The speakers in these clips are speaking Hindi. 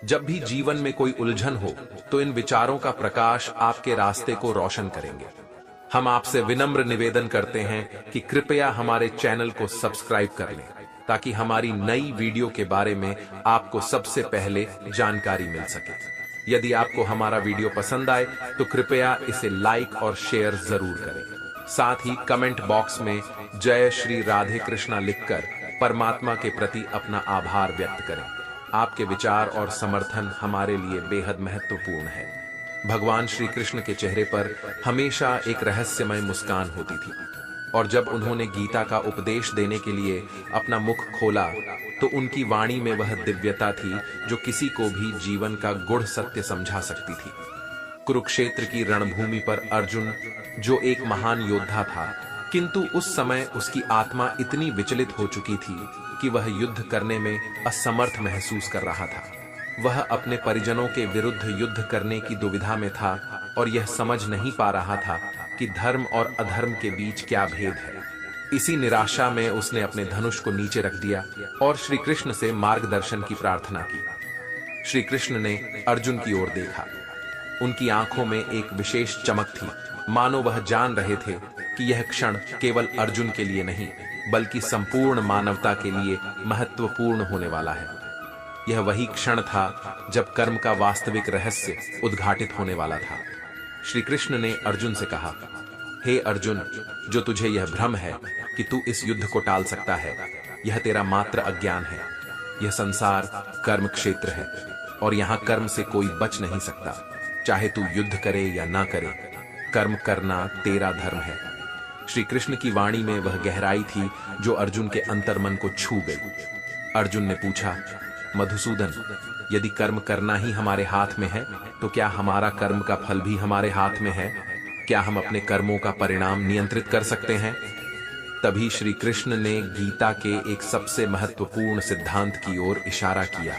जब भी जीवन में कोई उलझन हो तो इन विचारों का प्रकाश आपके रास्ते को रोशन करेंगे। हम आपसे विनम्र निवेदन करते हैं कि कृपया हमारे चैनल को सब्सक्राइब कर लें ताकि हमारी नई वीडियो के बारे में आपको सबसे पहले जानकारी मिल सके। यदि आपको हमारा वीडियो पसंद आए तो कृपया इसे लाइक और शेयर जरूर करें। साथ ही कमेंट बॉक्स में जय श्री राधे कृष्णा लिखकर परमात्मा के प्रति अपना आभार व्यक्त करें। आपके विचार और समर्थन हमारे लिए बेहद महत्वपूर्ण है। भगवान श्री कृष्ण के चेहरे पर हमेशा एक रहस्यमय मुस्कान होती थी और जब उन्होंने गीता का उपदेश देने के लिए अपना मुख खोला तो उनकी वाणी में वह दिव्यता थी जो किसी को भी जीवन का गूढ़ सत्य समझा सकती थी। कुरुक्षेत्र की रणभूमि पर अर्जुन, जो एक महान योद्धा था, किंतु उस समय उसकी आत्मा इतनी विचलित हो चुकी थी कि वह युद्ध करने में असमर्थ महसूस कर रहा था। वह अपने परिजनों के विरुद्ध युद्ध करने की दुविधा में था और यह समझ नहीं पा रहा था कि धर्म और अधर्म के बीच क्या भेद है। इसी निराशा में उसने अपने धनुष को नीचे रख दिया और श्री कृष्ण से मार्गदर्शन की प्रार्थना की। श्री कृष्ण ने अर्जुन की ओर देखा। उनकी आंखों में एक विशेष चमक थी, मानो वह जान रहे थे कि यह क्षण केवल अर्जुन के लिए नहीं बल्कि संपूर्ण मानवता के लिए महत्वपूर्ण होने वाला है। यह वही क्षण था जब कर्म का वास्तविक रहस्य उद्घाटित होने वाला था। श्री कृष्ण ने अर्जुन से कहा, हे अर्जुन, जो तुझे यह भ्रम है कि तू इस युद्ध को टाल सकता है, यह तेरा मात्र अज्ञान है। यह संसार कर्म क्षेत्र है और यहाँ कर्म से कोई बच नहीं सकता। चाहे तू युद्ध करे या ना करे, कर्म करना तेरा धर्म है। श्री कृष्ण की वाणी में वह गहराई थी जो अर्जुन के अंतर्मन को छू गई। अर्जुन ने पूछा, मधुसूदन, यदि कर्म करना ही हमारे हाथ में है तो क्या हमारा कर्म का फल भी हमारे हाथ में है? क्या हम अपने कर्मों का परिणाम नियंत्रित कर सकते हैं? तभी श्री कृष्ण ने गीता के एक सबसे महत्वपूर्ण सिद्धांत की ओर इशारा किया।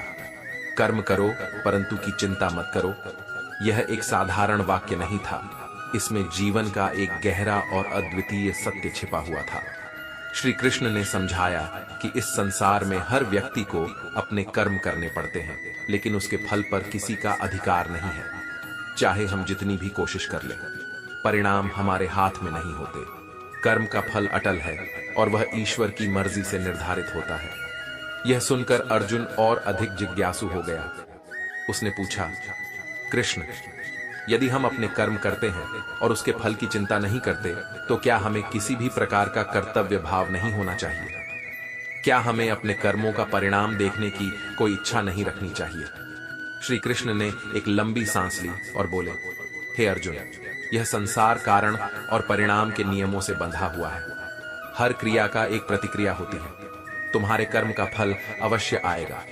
कर्म करो परंतु की चिंता मत करो। यह एक साधारण वाक्य नहीं था, इसमें जीवन का एक गहरा और अद्वितीय सत्य छिपा हुआ था। श्री कृष्ण ने समझाया कि इस संसार में हर व्यक्ति को अपने कर्म करने पड़ते हैं, लेकिन उसके फल पर किसी का अधिकार नहीं है। चाहे हम जितनी भी कोशिश कर लें, परिणाम हमारे हाथ में नहीं होते। कर्म का फल अटल है और वह ईश्वर की मर्जी से निर्धारित होता है। यह सुनकर अर्जुन और अधिक जिज्ञासु हो गया। उसने पूछा, कृष्ण, यदि हम अपने कर्म करते हैं और उसके फल की चिंता नहीं करते तो क्या हमें किसी भी प्रकार का कर्तव्य भाव नहीं होना चाहिए? क्या हमें अपने कर्मों का परिणाम देखने की कोई इच्छा नहीं रखनी चाहिए? श्री कृष्ण ने एक लंबी सांस ली और बोले, हे अर्जुन, यह संसार कारण और परिणाम के नियमों से बंधा हुआ है। हर क्रिया का एक प्रतिक्रिया होती है। तुम्हारे कर्म का फल अवश्य आएगा,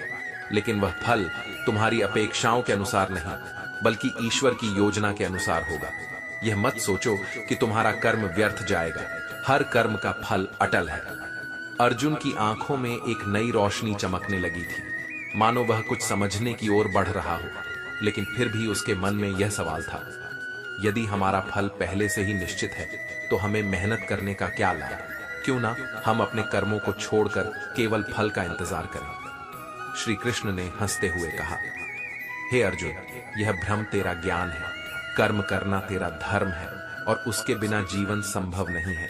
लेकिन वह फल तुम्हारी अपेक्षाओं के अनुसार नहीं बल्कि ईश्वर की योजना के अनुसार होगा। यह मत सोचो कि तुम्हारा कर्म व्यर्थ जाएगा। हर कर्म का फल अटल है। अर्जुन की आंखों में एक नई रोशनी चमकने लगी थी, मानो वह कुछ समझने की ओर बढ़ रहा हो, लेकिन फिर भी उसके मन में यह सवाल था, यदि हमारा फल पहले से ही निश्चित है तो हमें मेहनत करने का क्या लाभ? क्यों ना हम अपने कर्मों को छोड़कर केवल फल का इंतजार करें? श्री कृष्ण ने हंसते हुए कहा, हे अर्जुन, यह भ्रम तेरा ज्ञान है। कर्म करना तेरा धर्म है और उसके बिना जीवन संभव नहीं है।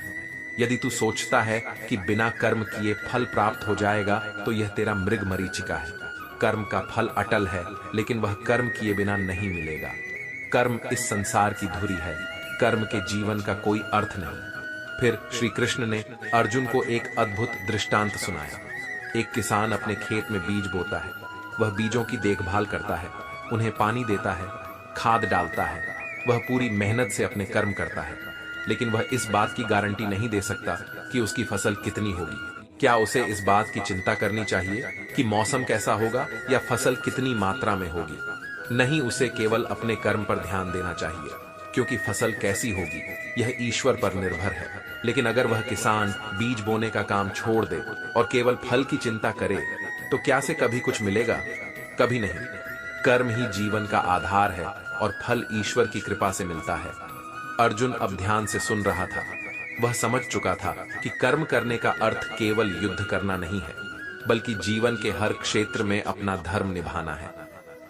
यदि तू सोचता है कि बिना कर्म किए फल प्राप्त हो जाएगा तो यह तेरा मृग मरीचिका है। कर्म का फल अटल है, लेकिन वह कर्म किए बिना नहीं मिलेगा। कर्म इस संसार की धुरी है। कर्म के जीवन का कोई अर्थ नहीं। फिर श्री कृष्ण ने अर्जुन को एक अद्भुत दृष्टांत सुनाया। एक किसान अपने खेत में बीज बोता है। वह बीजों की देखभाल करता है, उन्हें पानी देता है, खाद डालता है। वह पूरी मेहनत से अपने कर्म करता है, लेकिन वह इस बात की गारंटी नहीं दे सकता कि उसकी फसल कितनी होगी। क्या उसे इस बात की चिंता करनी चाहिए कि मौसम कैसा होगा या फसल कितनी मात्रा में होगी? नहीं, उसे केवल अपने कर्म पर ध्यान देना चाहिए, क्योंकि फसल कैसी होगी यह ईश्वर पर निर्भर है। लेकिन अगर वह किसान बीज बोने का काम छोड़ दे और केवल फल की चिंता करे तो क्या से कभी कुछ मिलेगा? कभी नहीं। कर्म ही जीवन का आधार है और फल ईश्वर की कृपा से मिलता है। अर्जुन अब ध्यान से सुन रहा था। वह समझ चुका था कि कर्म करने का अर्थ केवल युद्ध करना नहीं है, बल्कि जीवन के हर क्षेत्र में अपना धर्म निभाना है।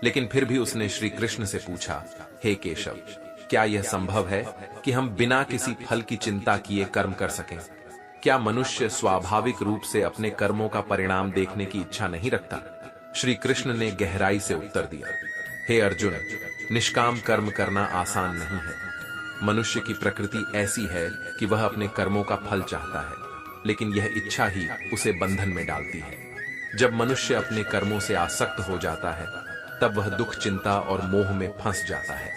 लेकिन फिर भी उसने श्री कृष्ण से पूछा, हे केशव, क्या यह संभव है कि हम बिना किसी फल की चिंता किए कर्म कर सकें? क्या मनुष्य स्वाभाविक रूप से अपने कर्मों का परिणाम देखने की इच्छा नहीं रखता? श्री कृष्ण ने गहराई से उत्तर दिया, हे अर्जुन, निष्काम कर्म करना आसान नहीं है। मनुष्य की प्रकृति ऐसी है कि वह अपने कर्मों का फल चाहता है, लेकिन यह इच्छा ही उसे बंधन में डालती है। जब मनुष्य अपने कर्मों से आसक्त हो जाता है, तब वह दुख, चिंता और मोह में फंस जाता है।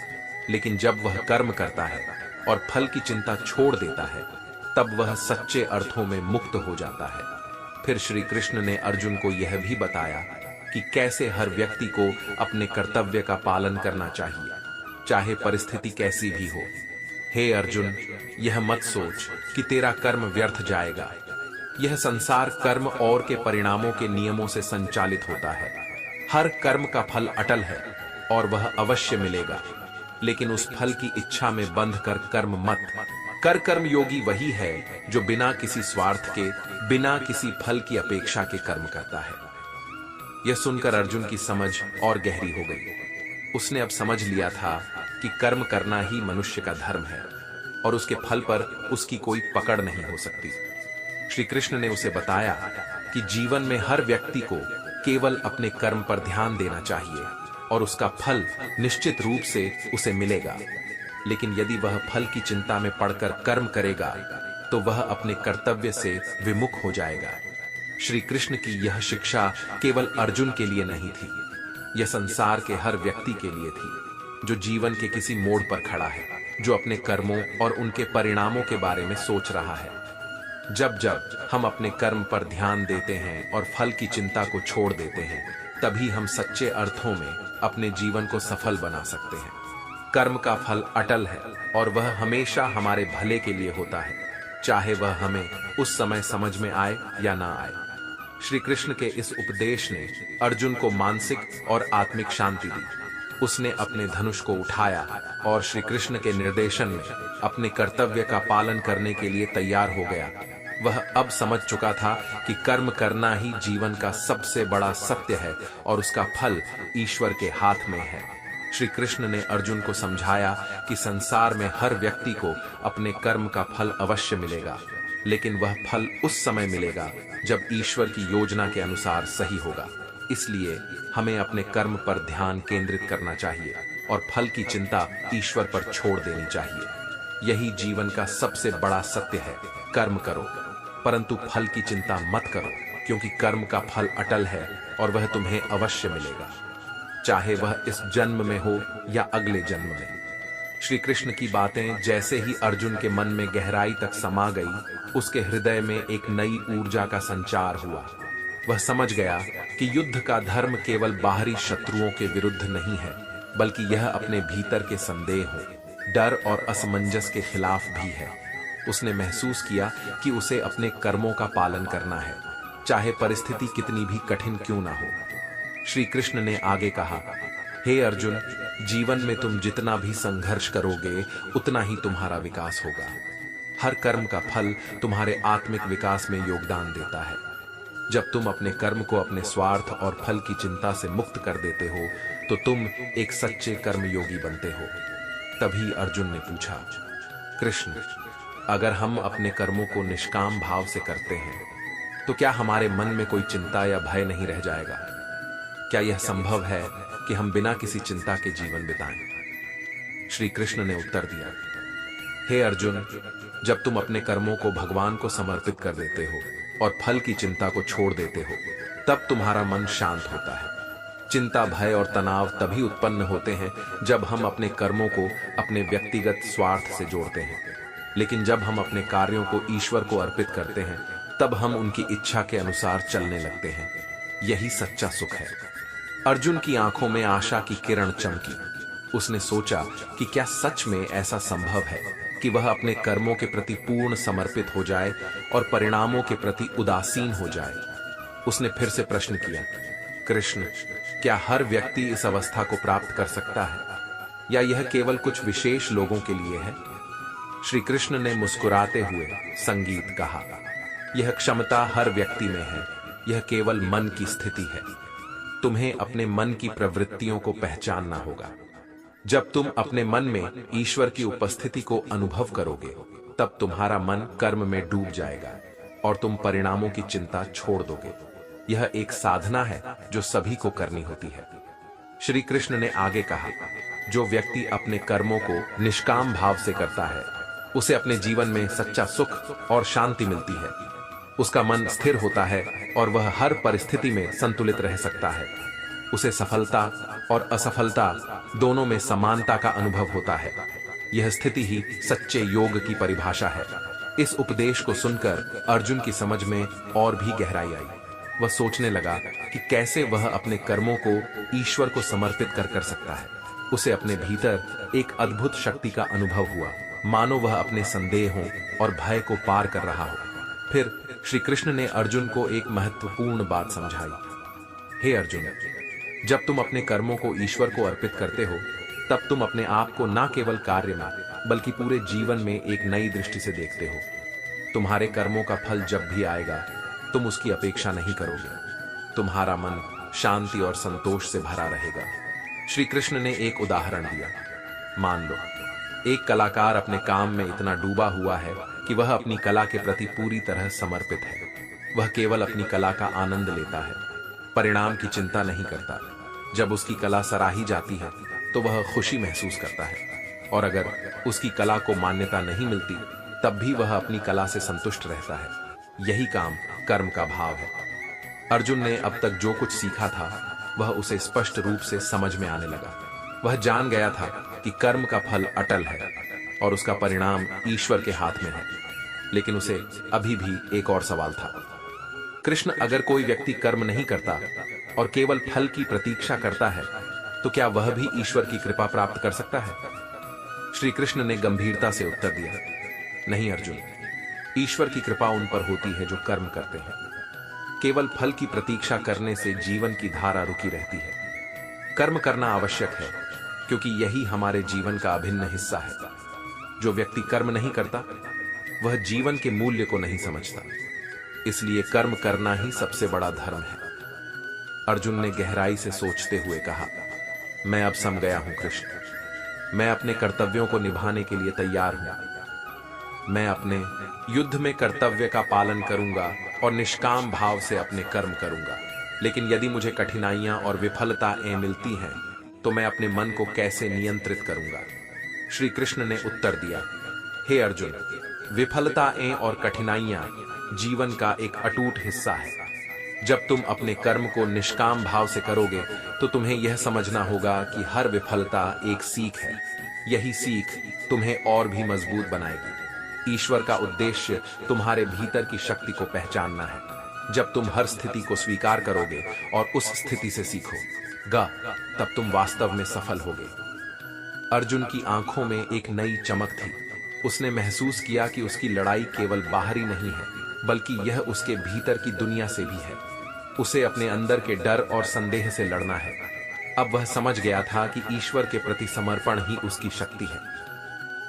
लेकिन जब वह कर्म करता है और फल की चिंता छोड़ देता है, तब वह सच्चे अर्थों में मुक्त हो जाता है। फिर श्री कृष्ण ने अर्जुन को यह भी बताया कि कैसे हर व्यक्ति को अपने कर्तव्य का पालन करना चाहिए, चाहे परिस्थिति कैसी भी हो। हे अर्जुन, यह मत सोच कि तेरा कर्म व्यर्थ जाएगा। यह संसार कर्म और के परिणामों के नियमों से संचालित होता है। हर कर्म का फल अटल है और वह अवश्य मिलेगा, लेकिन उस फल की इच्छा में बंध कर कर्म मत कर। कर्म योगी वही है जो बिना किसी स्वार्थ के, बिना किसी फल की अपेक्षा के कर्म करता है। यह सुनकर अर्जुन की समझ और गहरी हो गई। उसने अब समझ लिया था कि कर्म करना ही मनुष्य का धर्म है और उसके फल पर उसकी कोई पकड़ नहीं हो सकती। श्री कृष्ण ने उसे बताया कि जीवन में हर व्यक्ति को केवल अपने कर्म पर ध्यान देना चाहिए और उसका फल निश्चित रूप से उसे मिलेगा। लेकिन यदि वह फल की चिंता में पड़कर कर्म करेगा, तो वह अपने कर्तव्य से विमुख हो जाएगा। श्री कृष्ण की यह शिक्षा केवल अर्जुन के लिए नहीं थी, यह संसार के हर व्यक्ति के लिए थी जो जीवन के किसी मोड़ पर खड़ा है, जो अपने कर्मों और उनके परिणामों के बारे में सोच रहा है। जब जब हम अपने कर्म पर ध्यान देते हैं और फल की चिंता को छोड़ देते हैं, तभी हम सच्चे अर्थों में अपने जीवन को सफल बना सकते हैं। कर्म का फल अटल है और वह हमेशा हमारे भले के लिए होता है, चाहे वह हमें उस समय समझ में आए या ना आए। श्री कृष्ण के इस उपदेश ने अर्जुन को मानसिक और आत्मिक शांति दी। उसने अपने धनुष को उठाया और श्री कृष्ण के निर्देशन में अपने कर्तव्य का पालन करने के लिए तैयार हो गया। वह अब समझ चुका था कि कर्म करना ही जीवन का सबसे बड़ा सत्य है और उसका फल ईश्वर के हाथ में है। श्री कृष्ण ने अर्जुन को समझाया कि संसार में हर व्यक्ति को अपने कर्म का फल अवश्य मिलेगा, लेकिन वह फल उस समय मिलेगा जब ईश्वर की योजना के अनुसार सही होगा। इसलिए हमें अपने कर्म पर ध्यान केंद्रित करना चाहिए और फल की चिंता ईश्वर पर छोड़ देनी चाहिए। यही जीवन का सबसे बड़ा सत्य है। कर्म करो, परंतु फल की चिंता मत करो, क्योंकि कर्म का फल अटल है और वह तुम्हें अवश्य मिलेगा, चाहे वह इस जन्म में हो या अगले जन्म में। श्री कृष्ण की बातें जैसे ही अर्जुन के मन में गहराई तक समा गई, उसके हृदय में एक नई ऊर्जा का संचार हुआ। वह समझ गया कि युद्ध का धर्म केवल बाहरी शत्रुओं के विरुद्ध नहीं है, बल्कि यह अपने भीतर के संदेह, डर और असमंजस के खिलाफ भी है। उसने महसूस किया कि उसे अपने कर्मों का पालन करना है, चाहे परिस्थिति कितनी भी कठिन क्यों ना हो। श्री कृष्ण ने आगे कहा, हे अर्जुन, जीवन में तुम जितना भी संघर्ष करोगे, उतना ही तुम्हारा विकास होगा। हर कर्म का फल तुम्हारे आत्मिक विकास में योगदान देता है। जब तुम अपने कर्म को अपने स्वार्थ और फल की चिंता से मुक्त कर देते हो, तो तुम एक सच्चे कर्मयोगी बनते हो। तभी अर्जुन ने पूछा, कृष्ण, अगर हम अपने कर्मों को निष्काम भाव से करते हैं, तो क्या हमारे मन में कोई चिंता या भय नहीं रह जाएगा? क्या यह संभव है कि हम बिना किसी चिंता के जीवन बिताएं? श्री कृष्ण ने उत्तर दिया, हे अर्जुन, जब तुम अपने कर्मों को भगवान को समर्पित कर देते हो और फल की चिंता को छोड़ देते हो, तब तुम्हारा मन शांत होता है। चिंता, भय और तनाव तभी उत्पन्न होते हैं जब हम अपने कर्मों को अपने व्यक्तिगत स्वार्थ से जोड़ते हैं। लेकिन जब हम अपने कार्यों को ईश्वर को अर्पित करते हैं, तब हम उनकी इच्छा के अनुसार चलने लगते हैं। यही सच्चा सुख है। अर्जुन की आंखों में आशा की किरण चमकी। उसने सोचा कि क्या सच में ऐसा संभव है कि वह अपने कर्मों के प्रति पूर्ण समर्पित हो जाए और परिणामों के प्रति उदासीन हो जाए। उसने फिर से प्रश्न किया, कृष्ण, क्या हर व्यक्ति इस अवस्था को प्राप्त कर सकता है, या यह केवल कुछ विशेष लोगों के लिए है? श्री कृष्ण ने मुस्कुराते हुए संगीत कहा, यह क्षमता हर व्यक्ति में है, यह केवल मन की स्थिति है। तुम्हें अपने मन की प्रवृत्तियों को पहचानना होगा। जब तुम अपने मन में ईश्वर की उपस्थिति को अनुभव करोगे, तब तुम्हारा मन कर्म में डूब जाएगा और तुम परिणामों की चिंता छोड़ दोगे। यह एक साधना है जो सभी को करनी होती है। श्री कृष्ण ने आगे कहा, जो व्यक्ति अपने कर्मों को निष्काम भाव से करता है, उसे अपने जीवन में सच्चा सुख और शांति मिलती है। उसका मन स्थिर होता है और वह हर परिस्थिति में संतुलित रह सकता है। उसे सफलता और असफलता दोनों में समानता का अनुभव होता है। यह स्थिति ही सच्चे योग की परिभाषा है। इस उपदेश को सुनकर अर्जुन की समझ में और भी गहराई आई। वह सोचने लगा कि कैसे वह अपने कर्मों को ईश्वर को समर्पित कर सकता है। उसे अपने भीतर एक अद्भुत शक्ति का अनुभव हुआ, मानो वह अपने संदेहों और भय को पार कर रहा हो। फिर श्री कृष्ण ने अर्जुन को एक महत्वपूर्ण बात समझाई। हे अर्जुन, जब तुम अपने कर्मों को ईश्वर को अर्पित करते हो, तब तुम अपने आप को न केवल कार्य में बल्कि पूरे जीवन में एक नई दृष्टि से देखते हो। तुम्हारे कर्मों का फल जब भी आएगा, तुम उसकी अपेक्षा नहीं करोगे। तुम्हारा मन शांति और संतोष से भरा रहेगा। श्री कृष्ण ने एक उदाहरण दिया। मान लो, एक कलाकार अपने काम में इतना डूबा हुआ है कि वह अपनी कला के प्रति पूरी तरह समर्पित है। वह केवल अपनी कला का आनंद लेता है, परिणाम की चिंता नहीं करता। जब उसकी कला सराही जाती है तो वह खुशी महसूस करता है, और अगर उसकी कला को मान्यता नहीं मिलती, तब भी वह अपनी कला से संतुष्ट रहता है। यही काम कर्म का भाव है। अर्जुन ने अब तक जो कुछ सीखा था, वह उसे स्पष्ट रूप से समझ में आने लगा। वह जान गया था कि कर्म का फल अटल है और उसका परिणाम ईश्वर के हाथ में है। लेकिन उसे अभी भी एक और सवाल था। कृष्ण, अगर कोई व्यक्ति कर्म नहीं करता और केवल फल की प्रतीक्षा करता है, तो क्या वह भी ईश्वर की कृपा प्राप्त कर सकता है? श्री कृष्ण ने गंभीरता से उत्तर दिया, नहीं अर्जुन, ईश्वर की कृपा उन पर होती है जो कर्म करते हैं। केवल फल की प्रतीक्षा करने से जीवन की धारा रुकी रहती है। कर्म करना आवश्यक है, क्योंकि यही हमारे जीवन का अभिन्न हिस्सा है। जो व्यक्ति कर्म नहीं करता, वह जीवन के मूल्य को नहीं समझता। इसलिए कर्म करना ही सबसे बड़ा धर्म है। अर्जुन ने गहराई से सोचते हुए कहा, मैं अब समझ गया हूं कृष्ण। मैं अपने कर्तव्यों को निभाने के लिए तैयार हूं। मैं अपने युद्ध में कर्तव्य का पालन करूंगा और निष्काम भाव से अपने कर्म करूंगा। लेकिन यदि मुझे कठिनाइयां और विफलताएं मिलती हैं, तो मैं अपने मन को कैसे नियंत्रित करूंगा? श्री कृष्ण ने उत्तर दिया, हे अर्जुन, विफलताएं और कठिनाइयां जीवन का एक अटूट हिस्सा है। जब तुम अपने कर्म को निष्काम भाव से करोगे, तो तुम्हें यह समझना होगा कि हर विफलता एक सीख है। यही सीख तुम्हें और भी मजबूत बनाएगी। ईश्वर का उद्देश्य तुम्हारे भीतर की शक्ति को पहचानना है। जब तुम हर स्थिति को स्वीकार करोगे और उस स्थिति से सीखोगे, तब तुम वास्तव में सफल होगे। अर्जुन की आंखों में एक नई चमक थी। उसने महसूस किया कि उसकी लड़ाई केवल बाहरी नहीं है, बल्कि यह उसके भीतर की दुनिया से भी है। उसे अपने अंदर के डर और संदेह से लड़ना है। अब वह समझ गया था कि ईश्वर के प्रति समर्पण ही उसकी शक्ति है।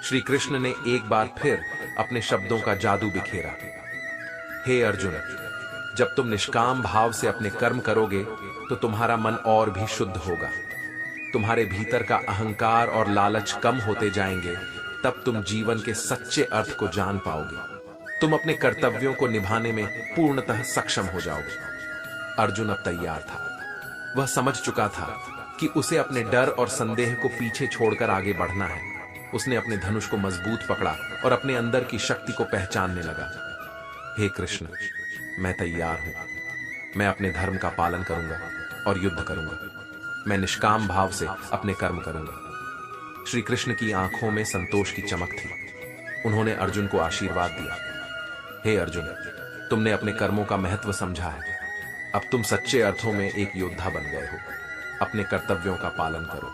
श्री कृष्ण ने एक बार फिर अपने शब्दों का जादू बिखेरा। हे अर्जुन, जब तुम निष्काम भाव से अपने कर्म करोगे, तो तुम्हारा मन और भी शुद्ध होगा। तुम्हारे भीतर का अहंकार और लालच कम होते जाएंगे। तब तुम जीवन के सच्चे अर्थ को जान पाओगे। तुम अपने कर्तव्यों को निभाने में पूर्णतः सक्षम हो जाओगे। अर्जुन अब तैयार था। वह समझ चुका था कि उसे अपने डर और संदेह को पीछे छोड़कर आगे बढ़ना है। उसने अपने धनुष को मजबूत पकड़ा और अपने अंदर की शक्ति को पहचानने लगा। हे कृष्ण, मैं तैयार हूं। मैं अपने धर्म का पालन करूंगा और युद्ध करूंगा। मैं निष्काम भाव से अपने कर्म करूंगा। श्री कृष्ण की आंखों में संतोष की चमक थी। उन्होंने अर्जुन को आशीर्वाद दिया। हे अर्जुन, तुमने अपने कर्मों का महत्व समझा है। अब तुम सच्चे अर्थों में एक योद्धा बन गए हो। अपने कर्तव्यों का पालन करो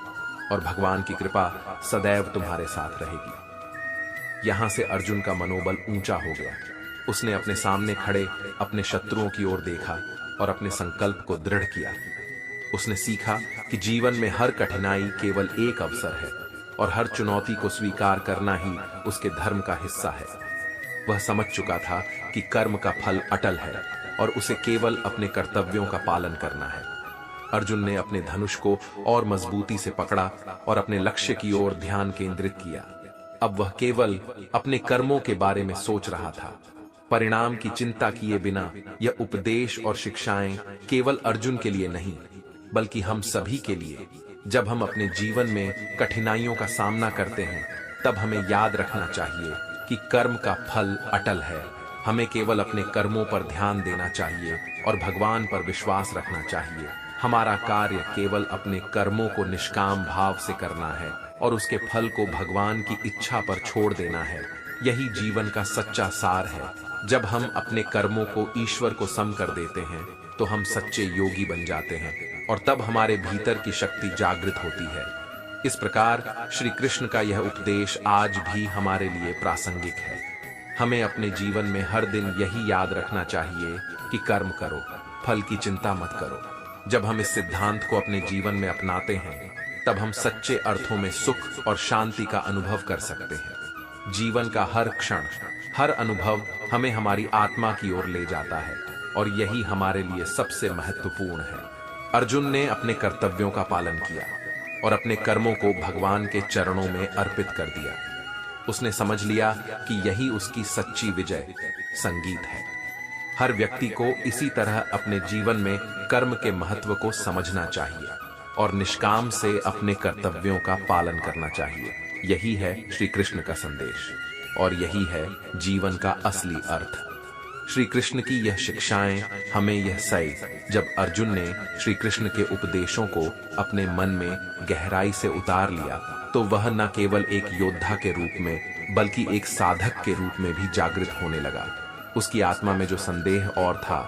और भगवान की कृपा सदैव तुम्हारे साथ रहेगी। यहां से अर्जुन का मनोबल ऊंचा हो गया। उसने अपने सामने खड़े अपने शत्रुओं की ओर देखा और अपने संकल्प को दृढ़ किया। उसने सीखा कि जीवन में हर कठिनाई केवल एक अवसर है और हर चुनौती को स्वीकार करना ही उसके धर्म का हिस्सा है। वह समझ चुका था कि कर्म का फल अटल है और उसे केवल अपने कर्तव्यों का पालन करना है। अर्जुन ने अपने धनुष को और मजबूती से पकड़ा और अपने लक्ष्य की ओर ध्यान केंद्रित किया। अब वह केवल अपने कर्मों के बारे में सोच रहा था। परिणाम की चिंता किए बिना यह उपदेश और शिक्षाएं केवल अर्जुन के लिए नहीं, बल्कि हम सभी के लिए। जब हम अपने जीवन में कठिनाइयों का सामना करते हैं, तब हमें याद रखना चाहिए कि कर्म का फल अटल है। हमें केवल अपने कर्मों पर ध्यान देना चाहिए और भगवान पर विश्वास रखना चाहिए। हमारा कार्य केवल अपने कर्मों को निष्काम भाव से करना है और उसके फल को भगवान की इच्छा पर छोड़ देना है। यही जीवन का सच्चा सार है। जब हम अपने कर्मों को ईश्वर को सम कर देते हैं, तो हम सच्चे योगी बन जाते हैं और तब हमारे भीतर की शक्ति जागृत होती है। इस प्रकार श्री कृष्ण का यह उपदेश आज भी हमारे लिए प्रासंगिक है। हमें अपने जीवन में हर दिन यही याद रखना चाहिए कि कर्म करो, फल की चिंता मत करो। जब हम इस सिद्धांत को अपने जीवन में अपनाते हैं, तब हम सच्चे अर्थों में सुख और शांति का अनुभव कर सकते हैं। जीवन का हर क्षण, हर अनुभव हमें हमारी आत्मा की ओर ले जाता है और यही हमारे लिए सबसे महत्वपूर्ण है। अर्जुन ने अपने कर्तव्यों का पालन किया और अपने कर्मों को भगवान के चरणों में अर्पित कर दिया। उसने समझ लिया कि यही उसकी सच्ची विजय संगीत है। हर व्यक्ति को इसी तरह अपने जीवन में कर्म के महत्व को समझना चाहिए और निष्काम से अपने कर्तव्यों का पालन करना चाहिए। यही है श्री कृष्ण का संदेश और यही है जीवन का असली अर्थ। श्री कृष्ण की यह शिक्षाएं हमें यह सही। जब अर्जुन ने श्री कृष्ण के उपदेशों को अपने मन में गहराई से उतार लिया, तो वह न केवल एक योद्धा के रूप में, बल्कि एक साधक के रूप में भी जागृत होने लगा। उसकी आत्मा में जो संदेह और था,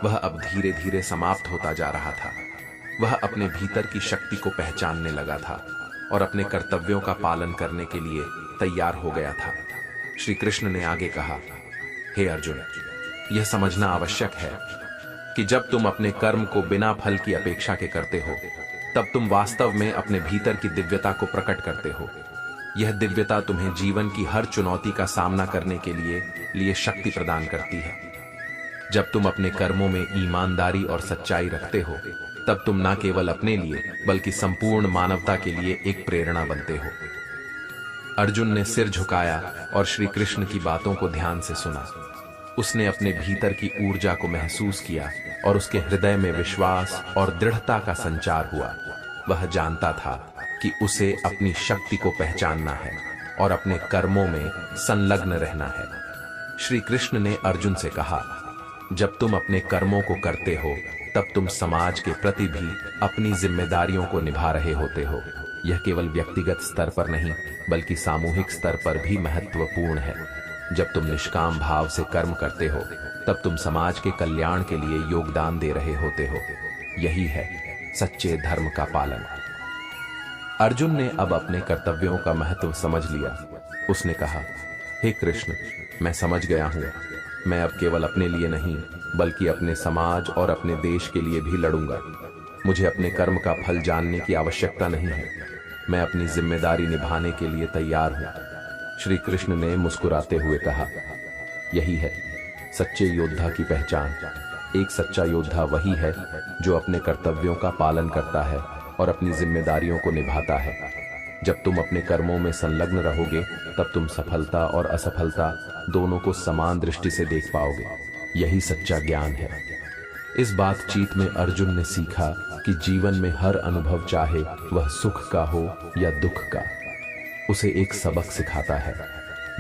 वह अब धीरे धीरे समाप्त होता जा रहा था। वह अपने भीतर की शक्ति को पहचानने लगा था और अपने कर्तव्यों का पालन करने के लिए तैयार हो गया था। श्री कृष्ण ने आगे कहा, हे अर्जुन, यह समझना आवश्यक है कि जब तुम अपने कर्म को बिना फल की अपेक्षा के करते हो, तब तुम वास्तव में अपने भीतर की दिव्यता को प्रकट करते हो। यह दिव्यता तुम्हें जीवन की हर चुनौती का सामना करने के लिए शक्ति प्रदान करती है। जब तुम अपने कर्मों में ईमानदारी और सच्चाई रखते हो, तब तुम न केवल अपने लिए, बल्कि संपूर्ण मानवता के लिए एक प्रेरणा बनते हो। अर्जुन ने सिर झुकाया और श्री कृष्ण की बातों को ध्यान से सुना। उसने अपने भीतर की ऊर्जा को महसूस किया और उसके हृदय में विश्वास और दृढ़ता का संचार हुआ। वह जानता था कि उसे अपनी शक्ति को पहचानना है और अपने कर्मों में संलग्न रहना है। श्री कृष्ण ने अर्जुन से कहा, जब तुम अपने कर्मों को करते हो, तब तुम समाज के प्रति भी अपनी जिम्मेदारियों को निभा रहे होते हो। यह केवल व्यक्तिगत स्तर पर नहीं, बल्कि सामूहिक स्तर पर भी महत्वपूर्ण है। जब तुम निष्काम भाव से कर्म करते हो, तब तुम समाज के कल्याण के लिए योगदान दे रहे होते हो। यही है सच्चे धर्म का पालन। अर्जुन ने अब अपने कर्तव्यों का महत्व समझ लिया। उसने कहा, हे कृष्ण, मैं समझ गया हूँ। मैं अब केवल अपने लिए नहीं, बल्कि अपने समाज और अपने देश के लिए भी लड़ूंगा। मुझे अपने कर्म का फल जानने की आवश्यकता नहीं है। मैं अपनी जिम्मेदारी निभाने के लिए तैयार हूँ। श्री कृष्ण ने मुस्कुराते हुए कहा, यही है सच्चे योद्धा की पहचान। एक सच्चा योद्धा वही है जो अपने कर्तव्यों का पालन करता है और अपनी जिम्मेदारियों को निभाता है। जब तुम अपने कर्मों में संलग्न रहोगे, तब तुम सफलता और असफलता दोनों को समान दृष्टि से देख पाओगे। यही सच्चा ज्ञान है। इस बातचीत में अर्जुन ने सीखा कि जीवन में हर अनुभव, चाहे वह सुख का हो या दुख का, उसे एक सबक सिखाता है।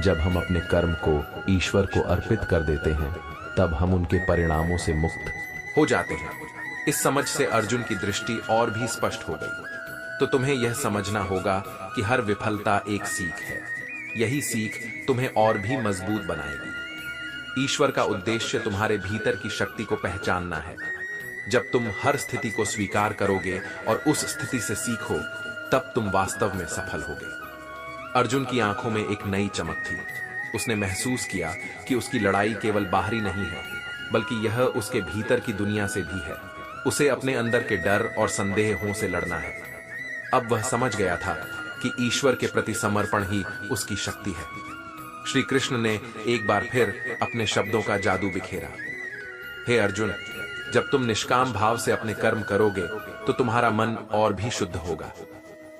जब हम अपने कर्म को ईश्वर को अर्पित कर देते हैं, तब हम उनके परिणामों से मुक्त हो जाते हैं। इस समझ से अर्जुन की दृष्टि और भी स्पष्ट हो गई। तो तुम्हें यह समझना होगा कि हर विफलता एक सीख है। यही सीख तुम्हें और भी मजबूत बनाएगी। ईश्वर का उद्देश्य तुम्हारे भीतर की शक्ति को पहचानना है। जब तुम हर स्थिति को स्वीकार करोगे और उस स्थिति से सीखो, तब तुम वास्तव में सफल होगे। अर्जुन की आंखों में एक नई चमक थी। उसने महसूस किया कि उसकी लड़ाई केवल बाहरी नहीं है, बल्कि यह उसके भीतर की दुनिया से भी है। उसे अपने अंदर के डर और संदेहों से लड़ना है। अब वह समझ गया था कि ईश्वर के प्रति समर्पण ही उसकी शक्ति है। श्री कृष्ण ने एक बार फिर अपने शब्दों का जादू बिखेरा। हे अर्जुन, जब तुम निष्काम भाव से अपने कर्म करोगे तो तुम्हारा मन और भी शुद्ध होगा।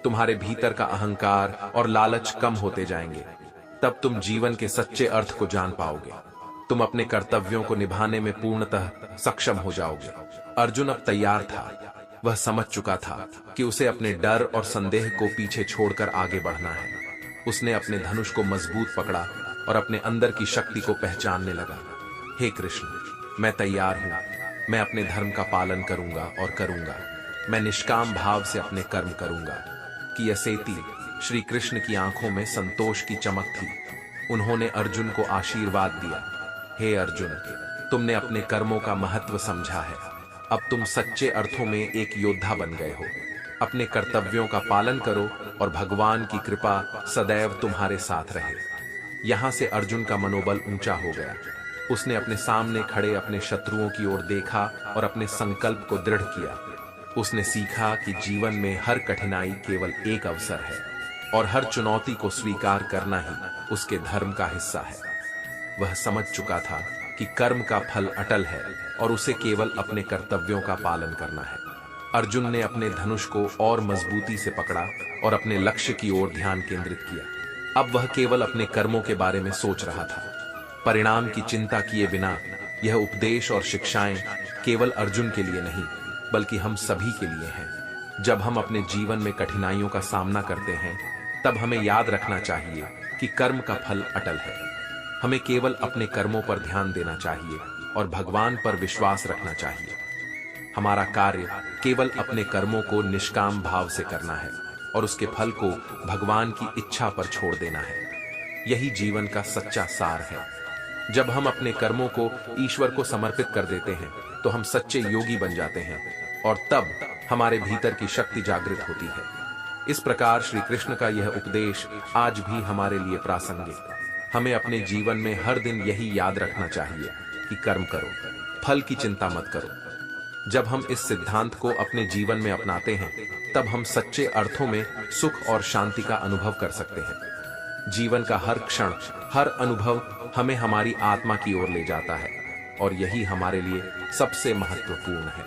तुम्हारे भीतर का अहंकार और लालच कम होते जाएंगे। तब तुम जीवन के सच्चे अर्थ को जान पाओगे। तुम अपने कर्तव्यों को निभाने में पूर्णतः सक्षम हो जाओगे। अर्जुन अब तैयार था। वह समझ चुका था कि उसे अपने डर और संदेह को पीछे छोड़कर आगे बढ़ना है। उसने अपने धनुष को मजबूत पकड़ा और अपने अंदर की शक्ति को पहचानने लगा। हे कृष्ण, मैं तैयार हूं। मैं अपने धर्म का पालन करूंगा और करूंगा। मैं निष्काम भाव से अपने कर्म करूंगा। कि यसेती श्री कृष्ण की आंखों में संतोष की चमक थी। उन्होंने अर्जुन को आशीर्वाद दिया। हे अर्जुन, तुमने अपने कर्मों का महत्व समझा है। अब तुम सच्चे अर्थों में एक योद्धा बन गए हो। अपने कर्तव्यों का पालन करो और भगवान की कृपा सदैव तुम्हारे साथ रहे। यहां से अर्जुन का मनोबल ऊंचा हो गया। उसने अपने सामने खड़े अपने शत्रुओं की ओर देखा और अपने संकल्प को दृढ़ किया। उसने सीखा कि जीवन में हर कठिनाई केवल एक अवसर है और हर चुनौती को स्वीकार करना ही उसके धर्म का हिस्सा है। वह समझ चुका था कि कर्म का फल अटल है और उसे केवल अपने कर्तव्यों का पालन करना है। अर्जुन ने अपने धनुष को और मजबूती से पकड़ा और अपने लक्ष्य की ओर ध्यान केंद्रित किया। अब वह केवल अपने कर्मों के बारे में सोच रहा था। परिणाम की चिंता किए बिना यह उपदेश और शिक्षाएं केवल अर्जुन के लिए नहीं बल्कि हम सभी के लिए हैं। जब हम अपने जीवन में कठिनाइयों का सामना करते हैं तब हमें याद रखना चाहिए कि कर्म का फल अटल है। हमें केवल अपने कर्मों पर ध्यान देना चाहिए और भगवान पर विश्वास रखना चाहिए। हमारा कार्य केवल अपने कर्मों को निष्काम भाव से करना है और उसके फल को भगवान की इच्छा पर छोड़ देना है। यही जीवन का सच्चा सार है। जब हम अपने कर्मों को ईश्वर को समर्पित कर देते हैं तो हम सच्चे योगी बन जाते हैं और तब हमारे भीतर की शक्ति जागृत होती है। इस प्रकार श्री कृष्ण का यह उपदेश आज भी हमारे लिए प्रासंगिक। हमें अपने जीवन में हर दिन यही याद रखना चाहिए कि कर्म करो, फल की चिंता मत करो। जब हम इस सिद्धांत को अपने जीवन में अपनाते हैं तब हम सच्चे अर्थों में सुख और शांति का अनुभव कर सकते हैं। जीवन का हर क्षण, हर अनुभव हमें हमारी आत्मा की ओर ले जाता है और यही हमारे लिए सबसे महत्वपूर्ण है।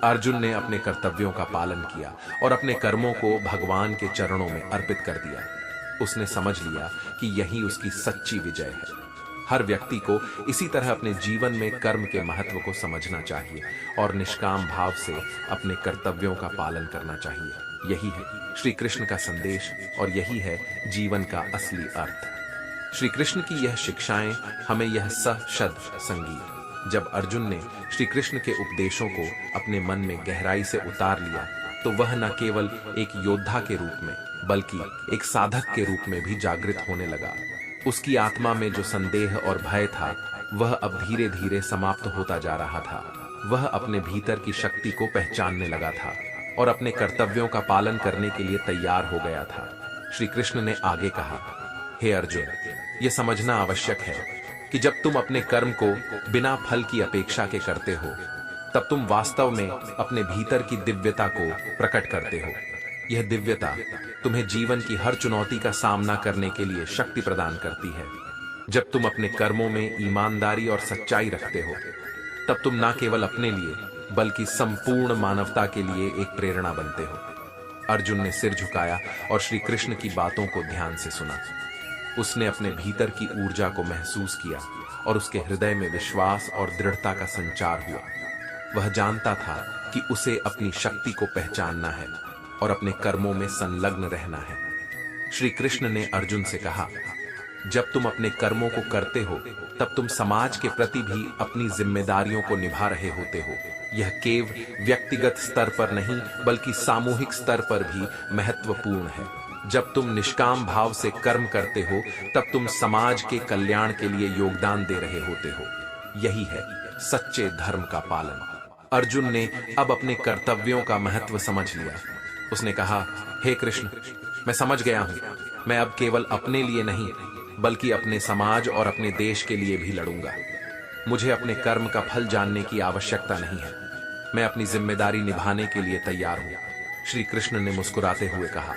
अर्जुन ने अपने कर्तव्यों का पालन किया और अपने कर्मों को भगवान के चरणों में अर्पित कर दिया। उसने समझ लिया कि यही उसकी सच्ची विजय है। हर व्यक्ति को इसी तरह अपने जीवन में कर्म के महत्व को समझना चाहिए और निष्काम भाव से अपने कर्तव्यों का पालन करना चाहिए। यही है श्री कृष्ण का संदेश और यही है जीवन का असली अर्थ। श्री कृष्ण की यह शिक्षाएं हमें यह सशद संगीत। जब अर्जुन ने श्री कृष्ण के उपदेशों को अपने मन में गहराई से उतार लिया तो वह न केवल एक योद्धा के रूप में बल्कि एक साधक के रूप में भी जागृत होने लगा। उसकी आत्मा में जो संदेह और भय था वह अब धीरे धीरे समाप्त होता जा रहा था। वह अपने भीतर की शक्ति को पहचानने लगा था और अपने कर्तव्यों का पालन करने के लिए तैयार हो गया था। श्री कृष्ण ने आगे कहा, हे अर्जुन, ये समझना आवश्यक है कि जब तुम अपने कर्म को बिना फल की अपेक्षा के करते हो तब तुम वास्तव में अपने भीतर की दिव्यता को प्रकट करते हो। यह दिव्यता तुम्हें जीवन की हर चुनौती का सामना करने के लिए शक्ति प्रदान करती है। जब तुम अपने कर्मों में ईमानदारी और सच्चाई रखते हो तब तुम न केवल अपने लिए बल्कि संपूर्ण मानवता के लिए एक प्रेरणा बनते हो। अर्जुन ने सिर झुकाया और श्री कृष्ण की बातों को ध्यान से सुना। उसने अपने भीतर की ऊर्जा को महसूस किया और उसके हृदय में विश्वास और दृढ़ता का संचार हुआ। वह जानता था कि उसे अपनी शक्ति को पहचानना है और अपने कर्मों में संलग्न रहना है। श्री कृष्ण ने अर्जुन से कहा, जब तुम अपने कर्मों को करते हो तब तुम समाज के प्रति भी अपनी जिम्मेदारियों को निभा रहे होते हो। यह केवल व्यक्तिगत स्तर पर नहीं बल्कि सामूहिक स्तर पर भी महत्वपूर्ण है। जब तुम निष्काम भाव से कर्म करते हो तब तुम समाज के कल्याण के लिए योगदान दे रहे होते हो। यही है सच्चे धर्म का पालन। अर्जुन ने अब अपने कर्तव्यों का महत्व समझ लिया। उसने कहा, हे कृष्ण, मैं समझ गया हूं। मैं अब केवल अपने लिए नहीं बल्कि अपने समाज और अपने देश के लिए भी लड़ूंगा। मुझे अपने कर्म का फल जानने की आवश्यकता नहीं है। मैं अपनी जिम्मेदारी निभाने के लिए तैयार हूं। श्री कृष्ण ने मुस्कुराते हुए कहा,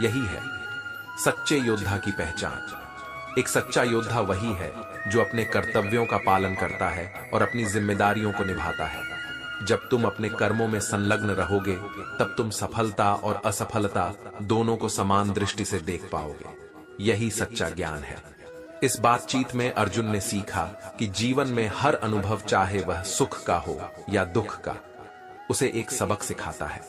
यही है सच्चे योद्धा की पहचान। एक सच्चा योद्धा वही है जो अपने कर्तव्यों का पालन करता है और अपनी जिम्मेदारियों को निभाता है। जब तुम अपने कर्मों में संलग्न रहोगे तब तुम सफलता और असफलता दोनों को समान दृष्टि से देख पाओगे। यही सच्चा ज्ञान है। इस बातचीत में अर्जुन ने सीखा कि जीवन में हर अनुभव, चाहे वह सुख का हो या दुख का, उसे एक सबक सिखाता है।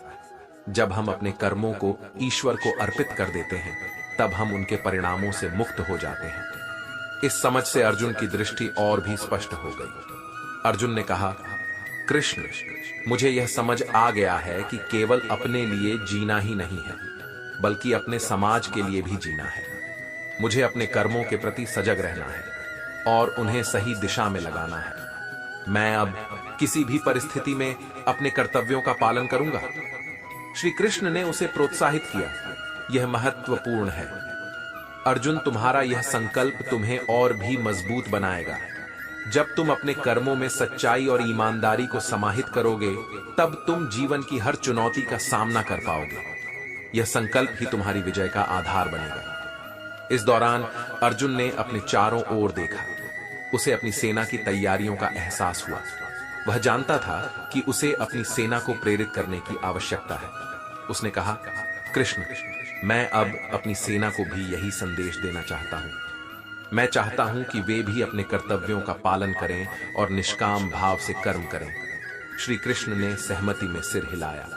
जब हम अपने कर्मों को ईश्वर को अर्पित कर देते हैं तब हम उनके परिणामों से मुक्त हो जाते हैं। इस समझ से अर्जुन की दृष्टि और भी स्पष्ट हो गई। अर्जुन ने कहा, कृष्ण, मुझे यह समझ आ गया है कि केवल अपने लिए जीना ही नहीं है बल्कि अपने समाज के लिए भी जीना है। मुझे अपने कर्मों के प्रति सजग रहना है और उन्हें सही दिशा में लगाना है। मैं अब किसी भी परिस्थिति में अपने कर्तव्यों का पालन करूंगा। श्री कृष्ण ने उसे प्रोत्साहित किया, यह महत्वपूर्ण है अर्जुन, तुम्हारा यह संकल्प तुम्हें और भी मजबूत बनाएगा। जब तुम अपने कर्मों में सच्चाई और ईमानदारी को समाहित करोगे तब तुम जीवन की हर चुनौती का सामना कर पाओगे। यह संकल्प ही तुम्हारी विजय का आधार बनेगा। इस दौरान अर्जुन ने अपने चारों ओर देखा। उसे अपनी सेना की तैयारियों का एहसास हुआ। वह जानता था कि उसे अपनी सेना को प्रेरित करने की आवश्यकता है। उसने कहा, कृष्ण, मैं अब अपनी सेना को भी यही संदेश देना चाहता हूं। मैं चाहता हूं कि वे भी अपने कर्तव्यों का पालन करें और निष्काम भाव से कर्म करें। श्री कृष्ण ने सहमति में सिर हिलाया।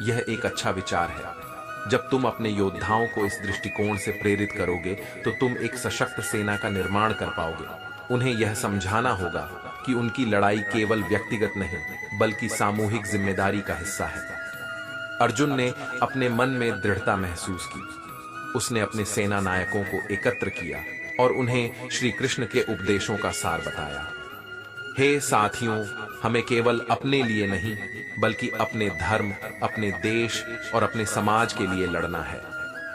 यह एक अच्छा विचार है। जब तुम अपने योद्धाओं को इस दृष्टिकोण से प्रेरित करोगे तो तुम एक सशक्त सेना का निर्माण कर पाओगे। उन्हें यह समझाना होगा कि उनकी लड़ाई केवल व्यक्तिगत नहीं बल्कि सामूहिक जिम्मेदारी का हिस्सा है। अर्जुन ने अपने मन में दृढ़ता महसूस की। उसने अपने सेना नायकों को एकत्र किया और उन्हें श्री कृष्ण के उपदेशों का सार बताया। हे साथियों, हमें केवल अपने लिए नहीं बल्कि अपने धर्म, अपने देश और अपने समाज के लिए लड़ना है।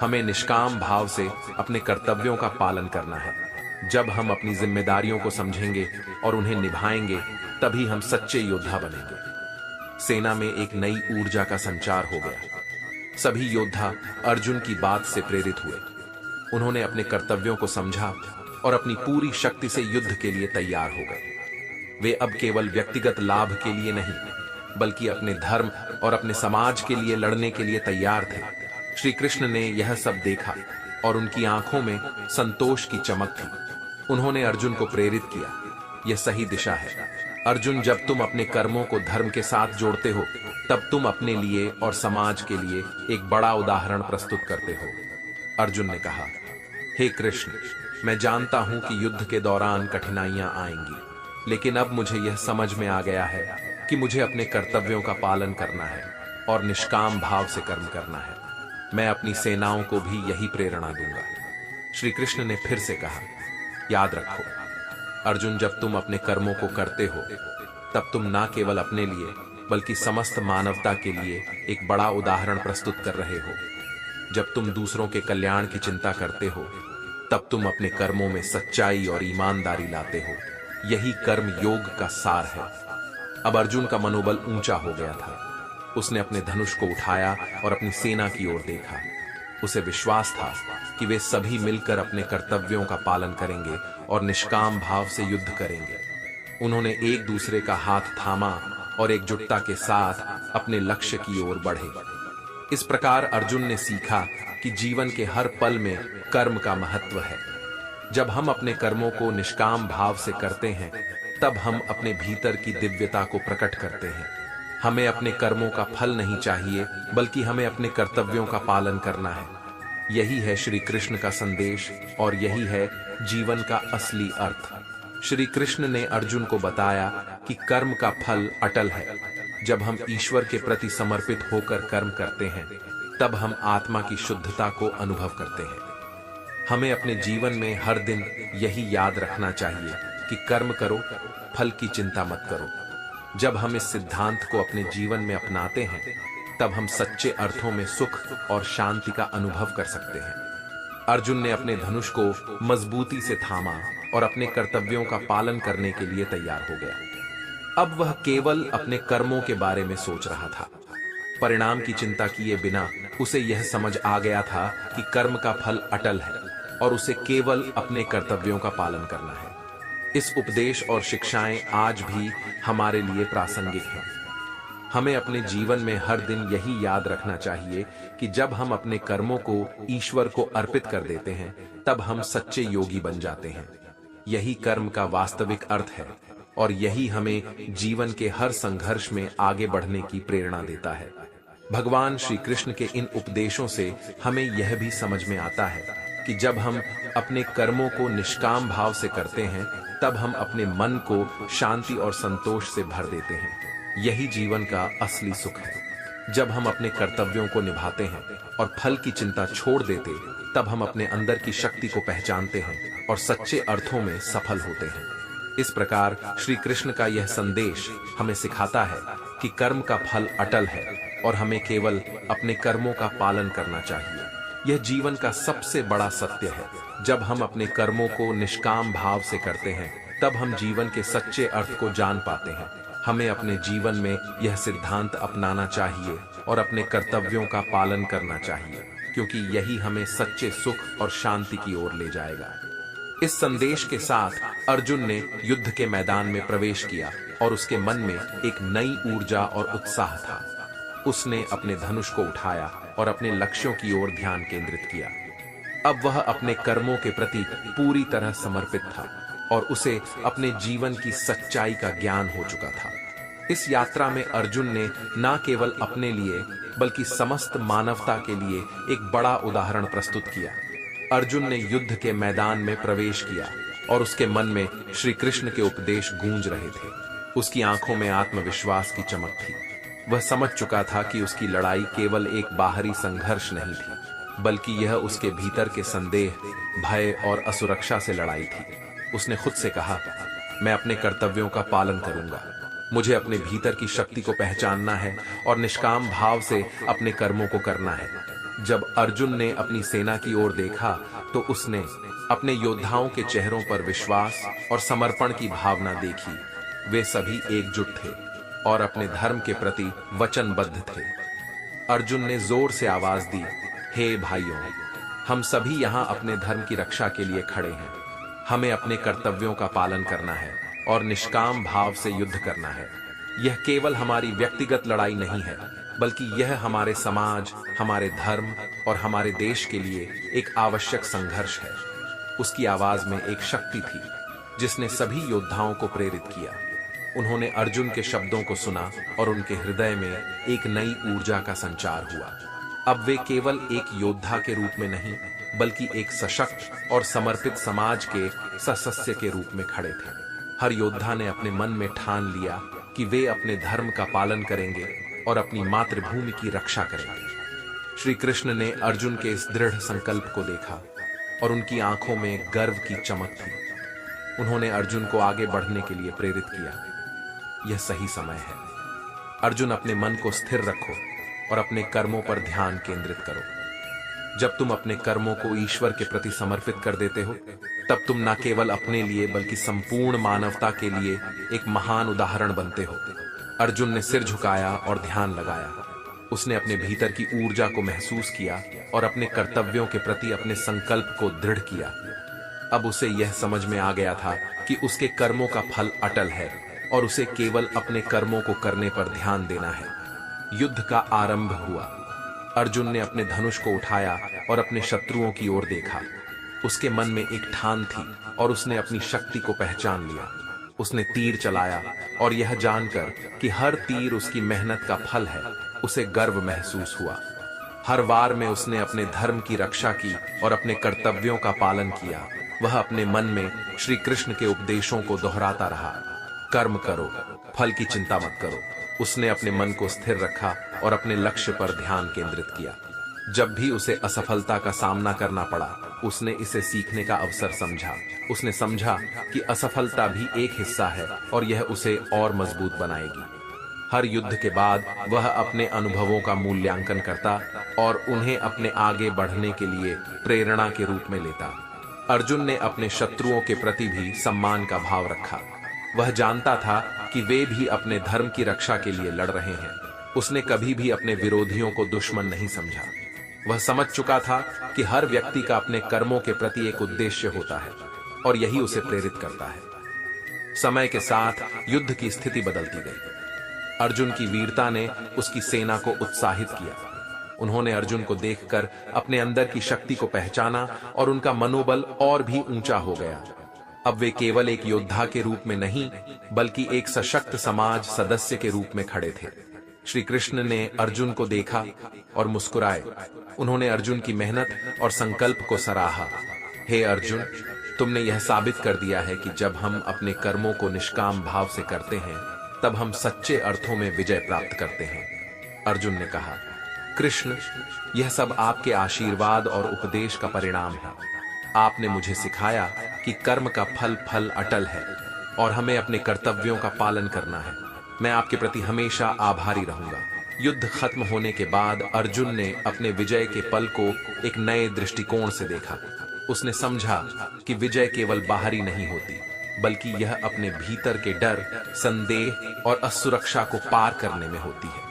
हमें निष्काम भाव से अपने कर्तव्यों का पालन करना है। जब हम अपनी जिम्मेदारियों को समझेंगे और उन्हें निभाएंगे तभी हम सच्चे योद्धा बनेंगे। सेना में एक नई ऊर्जा का संचार हो गया। सभी योद्धा अर्जुन की बात से प्रेरित हुए। उन्होंने अपने कर्तव्यों को समझा और अपनी पूरी शक्ति से युद्ध के लिए तैयार हो गए। वे अब केवल व्यक्तिगत लाभ के लिए नहीं बल्कि अपने धर्म और अपने समाज के लिए लड़ने के लिए तैयार थे। श्री कृष्ण ने यह सब देखा और उनकी आंखों में संतोष की चमक थी। उन्होंने अर्जुन को प्रेरित किया, यह सही दिशा है। अर्जुन, जब तुम अपने कर्मों को धर्म के साथ जोड़ते हो तब तुम अपने लिए और समाज के लिए एक बड़ा उदाहरण प्रस्तुत करते हो। अर्जुन ने कहा, हे कृष्ण, मैं जानता हूं कि युद्ध के दौरान कठिनाइयां आएंगी, लेकिन अब मुझे यह समझ में आ गया है कि मुझे अपने कर्तव्यों का पालन करना है और निष्काम भाव से कर्म करना है। मैं अपनी सेनाओं को भी यही प्रेरणा दूंगा। श्री कृष्ण ने फिर से कहा, याद रखो अर्जुन, जब तुम अपने कर्मों को करते हो तब तुम ना केवल अपने लिए बल्कि समस्त मानवता के लिए एक बड़ा उदाहरण प्रस्तुत कर रहे हो। जब तुम दूसरों के कल्याण की चिंता करते हो तब तुम अपने कर्मों में सच्चाई और ईमानदारी लाते हो। यही कर्म योग का सार है। अब अर्जुन का मनोबल ऊंचा हो गया था। उसने अपने धनुष को उठाया और अपनी सेना की ओर देखा। उसे विश्वास था कि वे सभी मिलकर अपने कर्तव्यों का पालन करेंगे और निष्काम भाव से युद्ध करेंगे। उन्होंने एक दूसरे का हाथ थामा और एकजुटता के साथ अपने लक्ष्य की ओर बढ़े। इस प्रकार अर्जुन ने सीखा कि जीवन के हर पल में कर्म का महत्व है। जब हम अपने कर्मों को निष्काम भाव से करते हैं तब हम अपने भीतर की दिव्यता को प्रकट करते हैं। हमें अपने कर्मों का फल नहीं चाहिए बल्कि हमें अपने कर्तव्यों का पालन करना है। यही है श्री कृष्ण का संदेश और यही है जीवन का असली अर्थ। श्री कृष्ण ने अर्जुन को बताया कि कर्म का फल अटल है। जब हम ईश्वर के प्रति समर्पित होकर कर्म करते हैं तब हम आत्मा की शुद्धता को अनुभव करते हैं। हमें अपने जीवन में हर दिन यही याद रखना चाहिए कि कर्म करो, फल की चिंता मत करो। जब हम इस सिद्धांत को अपने जीवन में अपनाते हैं तब हम सच्चे अर्थों में सुख और शांति का अनुभव कर सकते हैं। अर्जुन ने अपने धनुष को मजबूती से थामा और अपने कर्तव्यों का पालन करने के लिए तैयार हो गया। अब वह केवल अपने कर्मों के बारे में सोच रहा था। परिणाम की चिंता किए बिना उसे यह समझ आ गया था कि कर्म का फल अटल है और उसे केवल अपने कर्तव्यों का पालन करना है। इस उपदेश और शिक्षाएं आज भी हमारे लिए प्रासंगिक हैं। हमें अपने जीवन में हर दिन यही याद रखना चाहिए कि जब हम अपने कर्मों को ईश्वर को अर्पित कर देते हैं, तब हम सच्चे योगी बन जाते हैं। यही कर्म का वास्तविक अर्थ है और यही हमें जीवन के हर संघर्ष में आगे बढ़ने की प्रेरणा देता है। भगवान श्री कृष्ण के इन उपदेशों से हमें यह भी समझ में आता है कि जब हम अपने कर्मों को निष्काम भाव से करते हैं, तब हम अपने मन को शांति और संतोष से भर देते हैं। यही जीवन का असली सुख है। जब हम अपने कर्तव्यों को निभाते हैं और फल की चिंता छोड़ देते, तब हम अपने अंदर की शक्ति को पहचानते हैं और सच्चे अर्थों में सफल होते हैं। इस प्रकार श्री कृष्ण का यह संदेश हमें सिखाता है कि कर्म का फल अटल है और हमें केवल अपने कर्मों का पालन करना चाहिए। यह जीवन का सबसे बड़ा सत्य है। जब हम अपने कर्मों को निष्काम भाव से करते हैं, तब हम जीवन के सच्चे अर्थ को जान पाते हैं। हमें अपने जीवन में यह सिद्धांत अपनाना चाहिए और अपने कर्तव्यों का पालन करना चाहिए, क्योंकि यही हमें सच्चे सुख और शांति की ओर ले जाएगा। इस संदेश के साथ अर्जुन ने युद्ध के मैदान में प्रवेश किया और उसके मन में एक नई ऊर्जा और उत्साह था। उसने अपने धनुष को उठाया और अपने लक्ष्यों की ओर ध्यान केंद्रित किया। अब वह अपने कर्मों के प्रति पूरी तरह समर्पित था और उसे अपने जीवन की सच्चाई का ज्ञान हो चुका था। इस यात्रा में अर्जुन ने न केवल अपने लिए बल्कि समस्त मानवता के लिए एक बड़ा उदाहरण प्रस्तुत किया। अर्जुन ने युद्ध के मैदान में प्रवेश किया और उसके मन में श्री कृष्ण के उपदेश गूंज रहे थे। उसकी आंखों में आत्मविश्वास की चमक थी। वह समझ चुका था कि उसकी लड़ाई केवल एक बाहरी संघर्ष नहीं थी, बल्कि यह उसके भीतर के संदेह, भय और असुरक्षा से लड़ाई थी। उसने खुद से कहा, मैं अपने कर्तव्यों का पालन करूंगा। मुझे अपने भीतर की शक्ति को पहचानना है और निष्काम भाव से अपने कर्मों को करना है। जब अर्जुन ने अपनी सेना की ओर देखा, तो उसने अपने योद्धाओं के चेहरों पर विश्वास और समर्पण की भावना देखी। वे सभी एकजुट थे और अपने धर्म के प्रति वचनबद्ध थे। अर्जुन ने जोर से आवाज दी, हे भाइयों, हम सभी यहाँ अपने धर्म की रक्षा के लिए खड़े हैं। हमें अपने कर्तव्यों का पालन करना है और निष्काम भाव से युद्ध करना है। यह केवल हमारी व्यक्तिगत लड़ाई नहीं है, बल्कि यह हमारे समाज, हमारे धर्म और हमारे देश के लिए एक आवश्यक संघर्ष है। उसकी आवाज में एक शक्ति थी जिसने सभी योद्धाओं को प्रेरित किया। उन्होंने अर्जुन के शब्दों को सुना और उनके हृदय में एक नई ऊर्जा का संचार हुआ। अब वे केवल एक योद्धा के रूप में नहीं, बल्कि एक सशक्त और समर्पित समाज के सदस्य के रूप में खड़े थे। हर योद्धा ने अपने मन में ठान लिया कि वे अपने धर्म का पालन करेंगे और अपनी मातृभूमि की रक्षा करेंगे। श्री कृष्ण ने अर्जुन के इस दृढ़ संकल्प को देखा और उनकी आंखों में गर्व की चमक थी। उन्होंने अर्जुन को आगे बढ़ने के लिए प्रेरित किया। यह सही समय है। अर्जुन, अपने मन को स्थिर रखो और अपने कर्मों पर ध्यान केंद्रित करो। जब तुम अपने कर्मों को ईश्वर के प्रति समर्पित कर देते हो, तब तुम न केवल अपने लिए बल्कि संपूर्ण मानवता के लिए एक महान उदाहरण बनते हो। अर्जुन ने सिर झुकाया और ध्यान लगाया। उसने अपने भीतर की ऊर्जा को महसूस किया और अपने कर्तव्यों के प्रति अपने संकल्प को दृढ़ किया। अब उसे यह समझ में आ गया था कि उसके कर्मों का फल अटल है और उसे केवल अपने कर्मों को करने पर ध्यान देना है। युद्ध का आरंभ हुआ। अर्जुन ने अपने धनुष को उठाया और अपने शत्रुओं की ओर देखा। उसके मन में एक ठान थी और उसने अपनी शक्ति को पहचान लिया। उसने तीर चलाया और यह जानकर कि हर तीर उसकी मेहनत का फल है, उसे गर्व महसूस हुआ। हर वार में उसने अपने धर्म की रक्षा की और अपने कर्तव्यों का पालन किया। वह अपने मन में श्री कृष्ण के उपदेशों को दोहराता रहा। कर्म करो, फल की चिंता मत करो। उसने अपने मन को स्थिर रखा और अपने लक्ष्य पर ध्यान केंद्रित किया। जब भी उसे असफलता का सामना करना पड़ा, उसने इसे सीखने का अवसर समझा। उसने समझा कि असफलता भी एक हिस्सा है और यह उसे और मजबूत बनाएगी। हर युद्ध के बाद वह अपने अनुभवों का मूल्यांकन करता और उन्हें अपने आगे बढ़ने के लिए प्रेरणा के रूप में लेता। अर्जुन ने अपने शत्रुओं के प्रति भी सम्मान का भाव रखा। वह जानता था कि वे भी अपने धर्म की रक्षा के लिए लड़ रहे हैं। उसने कभी भी अपने विरोधियों को दुश्मन नहीं समझा। वह समझ चुका था कि हर व्यक्ति का अपने कर्मों के प्रति एक उद्देश्य होता है और यही उसे प्रेरित करता है। समय के साथ युद्ध की स्थिति बदलती गई। अर्जुन की वीरता ने उसकी सेना को उत्साहित किया। उन्होंने अर्जुन को देखकर अपने अंदर की शक्ति को पहचाना और उनका मनोबल और भी ऊंचा हो गया। अब वे केवल एक योद्धा के रूप में नहीं, बल्कि एक सशक्त समाज सदस्य के रूप में खड़े थे। श्री कृष्ण ने अर्जुन को देखा और मुस्कुराए। उन्होंने अर्जुन की मेहनत और संकल्प को सराहा। हे अर्जुन, तुमने यह साबित कर दिया है कि जब हम अपने कर्मों को निष्काम भाव से करते हैं, तब हम सच्चे अर्थों में विजय प्राप्त करते हैं। अर्जुन ने कहा, कृष्ण, यह सब आपके आशीर्वाद और उपदेश का परिणाम है। आपने मुझे सिखाया कि कर्म का फल अटल है और हमें अपने कर्तव्यों का पालन करना है। मैं आपके प्रति हमेशा आभारी रहूंगा। युद्ध खत्म होने के बाद अर्जुन ने अपने विजय के पल को एक नए दृष्टिकोण से देखा। उसने समझा कि विजय केवल बाहरी नहीं होती, बल्कि यह अपने भीतर के डर, संदेह और असुरक्षा को पार करने में होती है।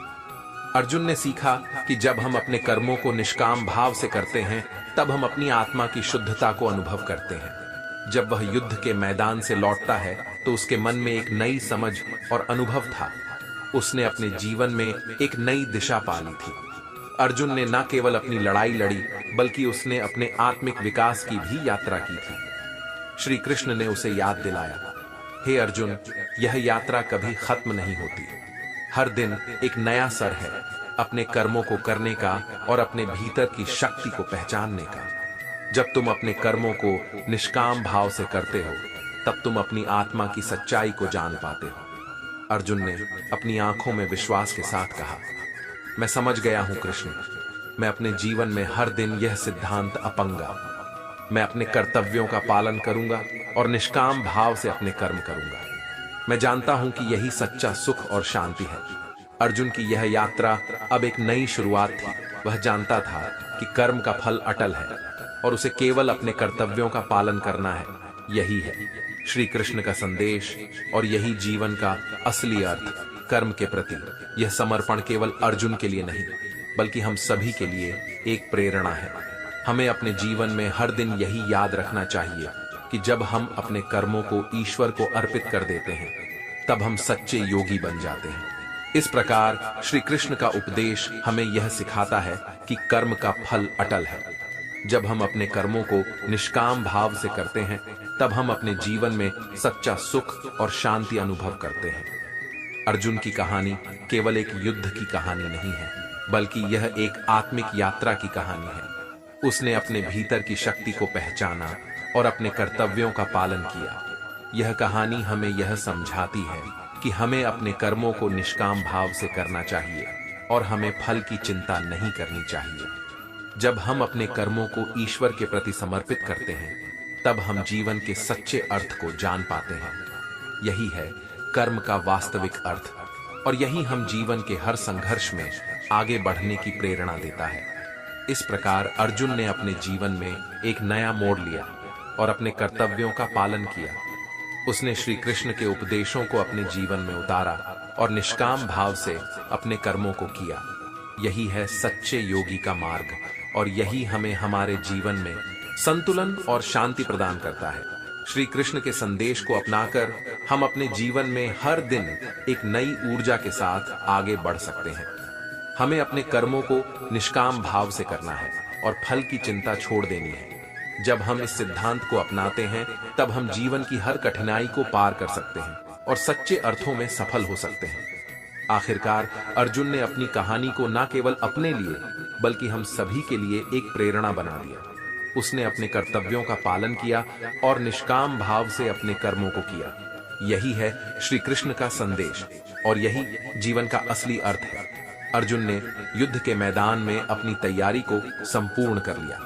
अर्जुन ने सीखा कि जब हम अपने कर्मों को निष्काम भाव से करते हैं, तब हम अपनी आत्मा की शुद्धता को अनुभव करते हैं। जब वह युद्ध के मैदान से लौटता है, तो उसके मन में एक नई समझ और अनुभव था। उसने अपने जीवन में एक नई दिशा पाली थी। अर्जुन ने न केवल अपनी लड़ाई लड़ी, बल्कि उसने अपने आत्मिक विकास की भी यात्रा की थी। श्री कृष्ण ने उसे याद दिलाया, हे अर्जुन, यह यात्रा कभी खत्म नहीं होती। हर दिन एक नया सर है अपने कर्मों को करने का और अपने भीतर की शक्ति को पहचानने का। जब तुम अपने कर्मों को निष्काम भाव से करते हो, तब तुम अपनी आत्मा की सच्चाई को जान पाते हो। अर्जुन ने अपनी आंखों में विश्वास के साथ कहा, मैं समझ गया हूं कृष्ण। मैं अपने जीवन में हर दिन यह सिद्धांत अपनाऊंगा। मैं अपने कर्तव्यों का पालन करूंगा और निष्काम भाव से अपने कर्म करूंगा। मैं जानता हूं कि यही सच्चा सुख और शांति है। अर्जुन की यह यात्रा अब एक नई शुरुआत थी। वह जानता था कि कर्म का फल अटल है और उसे केवल अपने कर्तव्यों का पालन करना है। यही है श्री कृष्ण का संदेश और यही जीवन का असली अर्थ। कर्म के प्रति यह समर्पण केवल अर्जुन के लिए नहीं, बल्कि हम सभी के लिए एक प्रेरणा है। हमें अपने जीवन में हर दिन यही याद रखना चाहिए कि जब हम अपने कर्मों को ईश्वर को अर्पित कर देते हैं, तब हम सच्चे योगी बन जाते हैं। इस प्रकार श्री कृष्ण का उपदेश हमें यह सिखाता है कि कर्म का फल अटल है। जब हम अपने कर्मों को निष्काम भाव से करते हैं, तब हम अपने जीवन में सच्चा सुख और शांति अनुभव करते हैं। अर्जुन की कहानी केवल एक युद्ध की कहानी नहीं है, बल्कि यह एक आत्मिक यात्रा की कहानी है। उसने अपने भीतर की शक्ति को पहचाना और अपने कर्तव्यों का पालन किया। यह कहानी हमें यह समझाती है कि हमें अपने कर्मों को निष्काम भाव से करना चाहिए और हमें फल की चिंता नहीं करनी चाहिए। जब हम अपने कर्मों को ईश्वर के प्रति समर्पित करते हैं, तब हम जीवन के सच्चे अर्थ को जान पाते हैं। यही है कर्म का वास्तविक अर्थ, और यही हम जीवन के हर संघर्ष में आगे बढ़ने की प्रेरणा देता है। इस प्रकार अर्जुन ने अपने जीवन में एक नया मोड़ लिया और अपने कर्तव्यों का पालन किया। उसने श्री कृष्ण के उपदेशों को अपने जीवन में उतारा और निष्काम भाव से अपने कर्मों को किया। यही है सच्चे योगी का मार्ग, और यही हमें हमारे जीवन में संतुलन और शांति प्रदान करता है। श्री कृष्ण के संदेश को अपनाकर हम अपने जीवन में हर दिन एक नई ऊर्जा के साथ आगे बढ़ सकते हैं। हमें अपने कर्मों को निष्काम भाव से करना है और फल की चिंता छोड़ देनी है। जब हम इस सिद्धांत को अपनाते हैं, तब हम जीवन की हर कठिनाई को पार कर सकते हैं और सच्चे अर्थों में सफल हो सकते हैं। आखिरकार अर्जुन ने अपनी कहानी को न केवल अपने लिए, बल्कि हम सभी के लिए एक प्रेरणा बना दिया। उसने अपने कर्तव्यों का पालन किया और निष्काम भाव से अपने कर्मों को किया। यही है श्री कृष्ण का संदेश और यही जीवन का असली अर्थ है। अर्जुन ने युद्ध के मैदान में अपनी तैयारी को संपूर्ण कर लिया।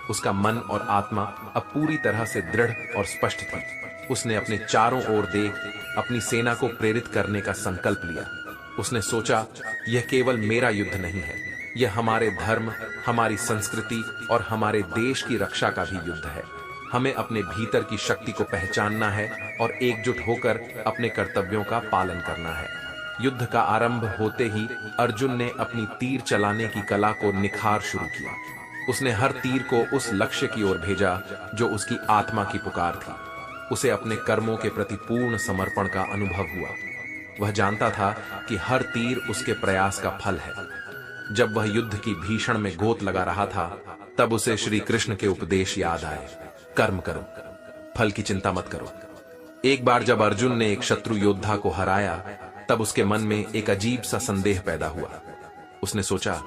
उसका मन और आत्मा अब पूरी तरह से दृढ़ और स्पष्ट थी। उसने अपने चारों ओर देख अपनी सेना को प्रेरित करने का संकल्प लिया। उसने सोचा, यह केवल मेरा युद्ध नहीं है, यह हमारे धर्म, हमारी संस्कृति और हमारे देश की रक्षा का भी युद्ध है। हमें अपने भीतर की शक्ति को पहचानना है और एकजुट होकर अपने कर्तव्यों का पालन करना है। युद्ध का आरंभ होते ही अर्जुन ने अपनी तीर चलाने की कला को निखार शुरू किया। उसने हर तीर को उस लक्ष्य की ओर भेजा जो उसकी आत्मा की पुकार थी। उसे अपने कर्मों के प्रति पूर्ण समर्पण का अनुभव हुआ। वह जानता था कि हर तीर उसके प्रयास का फल है। जब वह युद्ध की भीषण में गोत लगा रहा था, तब उसे श्री कृष्ण के उपदेश याद आए। कर्म करो, फल की चिंता मत करो। एक बार जब अर्जुन ने एक शत्रु योद्धा को हराया, तब उसके मन में एक अजीब सा संदेह पैदा हुआ। उसने सोचा,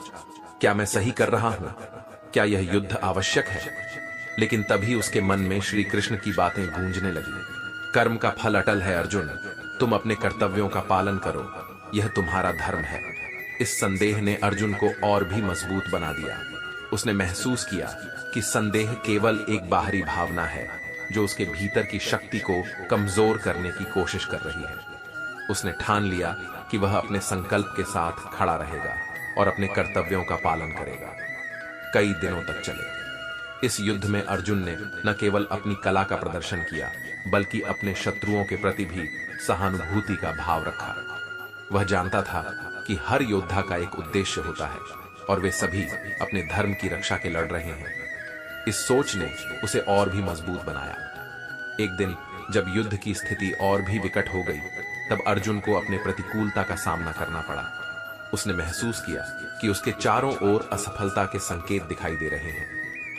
क्या मैं सही कर रहा हूं? क्या यह युद्ध आवश्यक है? लेकिन तभी उसके मन में श्री कृष्ण की बातें गूंजने लगी। कर्म का फल अटल है अर्जुन, तुम अपने कर्तव्यों का पालन करो, यह तुम्हारा धर्म है। इस संदेह ने अर्जुन को और भी मजबूत बना दिया। उसने महसूस किया कि संदेह केवल एक बाहरी भावना है जो उसके भीतर की शक्ति को कमजोर करने की कोशिश कर रही है। उसने ठान लिया कि वह अपने संकल्प के साथ खड़ा रहेगा और अपने कर्तव्यों का पालन करेगा। कई दिनों तक चले इस युद्ध में अर्जुन ने न केवल अपनी कला का प्रदर्शन किया, बल्कि अपने शत्रुओं के प्रति भी सहानुभूति का भाव रखा। वह जानता था कि हर योद्धा का एक उद्देश्य होता है और वे सभी अपने धर्म की रक्षा के लड़ रहे हैं। इस सोच ने उसे और भी मजबूत बनाया। एक दिन जब युद्ध की स्थिति और भी विकट हो गई, तब अर्जुन को अपने प्रतिकूलता का सामना करना पड़ा। उसने महसूस किया कि उसके चारों ओर असफलता के संकेत दिखाई दे रहे हैं,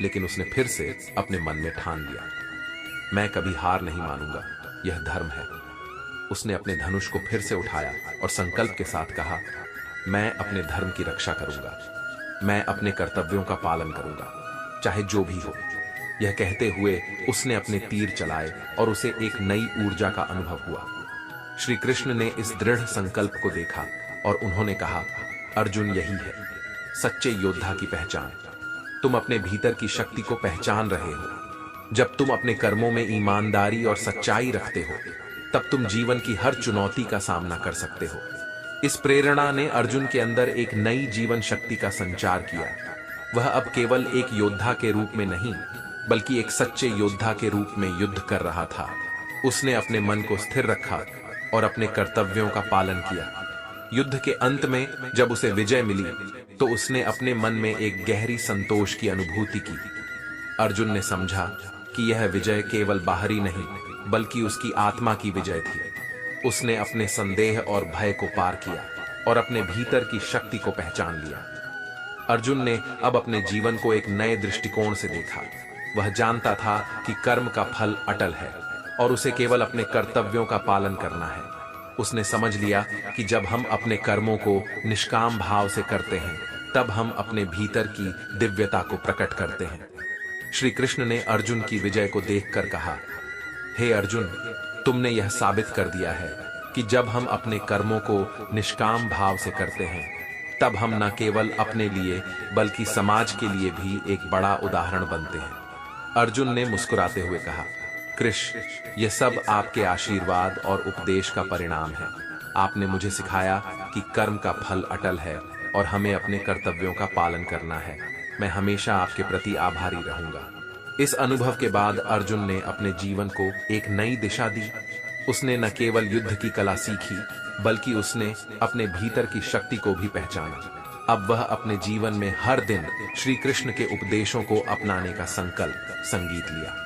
लेकिन उसने फिर से अपने मन में ठान लिया, मैं कभी हार नहीं मानूंगा, यह धर्म है। उसने अपने धनुष को फिर से उठाया और संकल्प के साथ कहा, मैं अपने धर्म की रक्षा करूंगा, मैं अपने कर्तव्यों का पालन करूंगा, चाहे जो भी हो। यह कहते हुए उसने अपने तीर चलाए और उसे एक नई ऊर्जा का अनुभव हुआ। श्री कृष्ण ने इस दृढ़ संकल्प को देखा और उन्होंने कहा, अर्जुन, यही है सच्चे योद्धा की पहचान। तुम अपने भीतर की शक्ति को पहचान रहे हो। जब तुम अपने कर्मों में ईमानदारी और सच्चाई रखते हो, तब तुम जीवन की हर चुनौती का सामना कर सकते हो। इस प्रेरणा ने अर्जुन के अंदर एक नई जीवन शक्ति का संचार किया। वह अब केवल एक योद्धा के रूप में नहीं, बल्कि एक सच्चे योद्धा के रूप में युद्ध कर रहा था। उसने अपने मन को स्थिर रखा और अपने कर्तव्यों का पालन किया। युद्ध के अंत में जब उसे विजय मिली, तो उसने अपने मन में एक गहरी संतोष की अनुभूति की। अर्जुन ने समझा कि यह विजय केवल बाहरी नहीं, बल्कि उसकी आत्मा की विजय थी। उसने अपने संदेह और भय को पार किया और अपने भीतर की शक्ति को पहचान लिया। अर्जुन ने अब अपने जीवन को एक नए दृष्टिकोण से देखा। वह जानता था कि कर्म का फल अटल है और उसे केवल अपने कर्तव्यों का पालन करना है। उसने समझ लिया कि जब हम अपने कर्मों को निष्काम भाव से करते हैं, तब हम अपने भीतर की दिव्यता को प्रकट करते हैं। श्री कृष्ण ने अर्जुन की विजय को देखकर कहा, हे अर्जुन, तुमने यह साबित कर दिया है कि जब हम अपने कर्मों को निष्काम भाव से करते हैं, तब हम न केवल अपने लिए बल्कि समाज के लिए भी एक बड़ा उदाहरण बनते हैं। अर्जुन ने मुस्कुराते हुए कहा, कृष्ण, यह सब आपके आशीर्वाद और उपदेश का परिणाम है। आपने मुझे सिखाया कि कर्म का फल अटल है और हमें अपने कर्तव्यों का पालन करना है। मैं हमेशा आपके प्रति आभारी रहूंगा। इस अनुभव के बाद अर्जुन ने अपने जीवन को एक नई दिशा दी। उसने न केवल युद्ध की कला सीखी, बल्कि उसने अपने भीतर की शक्ति को भी पहचाना। अब वह अपने जीवन में हर दिन श्री कृष्ण के उपदेशों को अपनाने का संगीत लिया।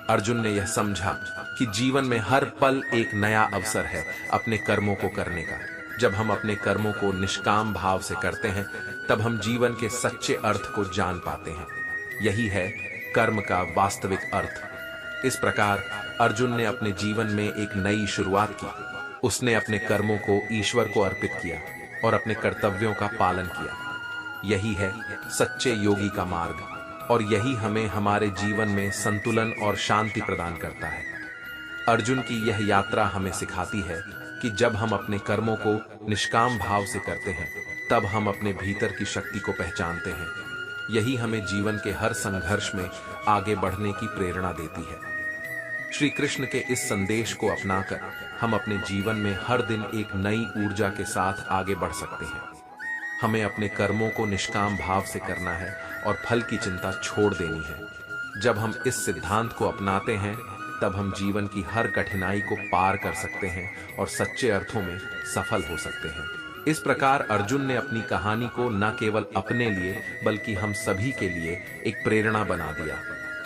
अर्जुन ने यह समझा कि जीवन में हर पल एक नया अवसर है अपने कर्मों को करने का। जब हम अपने कर्मों को निष्काम भाव से करते हैं, तब हम जीवन के सच्चे अर्थ को जान पाते हैं। यही है कर्म का वास्तविक अर्थ। इस प्रकार अर्जुन ने अपने जीवन में एक नई शुरुआत की। उसने अपने कर्मों को ईश्वर को अर्पित किया और अपने कर्तव्यों का पालन किया। यही है सच्चे योगी का मार्ग, और यही हमें हमारे जीवन में संतुलन और शांति प्रदान करता है। अर्जुन की यह यात्रा हमें सिखाती है कि जब हम अपने कर्मों को निष्काम भाव से करते हैं, तब हम अपने भीतर की शक्ति को पहचानते हैं। यही हमें जीवन के हर संघर्ष में आगे बढ़ने की प्रेरणा देती है। श्री कृष्ण के इस संदेश को अपनाकर हम अपने जीवन में हर दिन एक नई ऊर्जा के साथ आगे बढ़ सकते हैं। हमें अपने कर्मों को निष्काम भाव से करना है और फल की चिंता छोड़ देनी है। जब हम इस सिद्धांत को अपनाते हैं, तब हम जीवन की हर कठिनाई को पार कर सकते हैं और सच्चे अर्थों में सफल हो सकते हैं। इस प्रकार अर्जुन ने अपनी कहानी को न केवल अपने लिए, बल्कि हम सभी के लिए एक प्रेरणा बना दिया।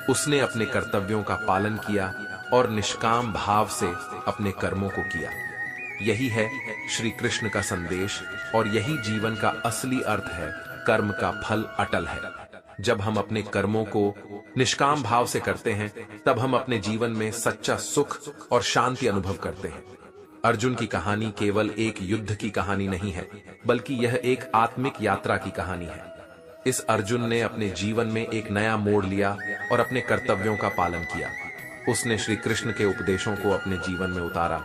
उसने अपने कर्तव्यों का पालन किया और निष्काम भाव से अपने कर्मों को किया। यही है श्री कृष्ण का संदेश और यही जीवन का असली अर्थ है। कर्म का फल अटल है। जब हम अपने कर्मों को निष्काम भाव से करते हैं, तब हम अपने जीवन में सच्चा सुख और शांति अनुभव करते हैं। अर्जुन की कहानी केवल एक युद्ध की कहानी नहीं है, बल्कि यह एक आत्मिक यात्रा की कहानी है। इस अर्जुन ने अपने जीवन में एक नया मोड़ लिया और अपने कर्तव्यों का पालन किया। उसने श्री कृष्ण के उपदेशों को अपने जीवन में उतारा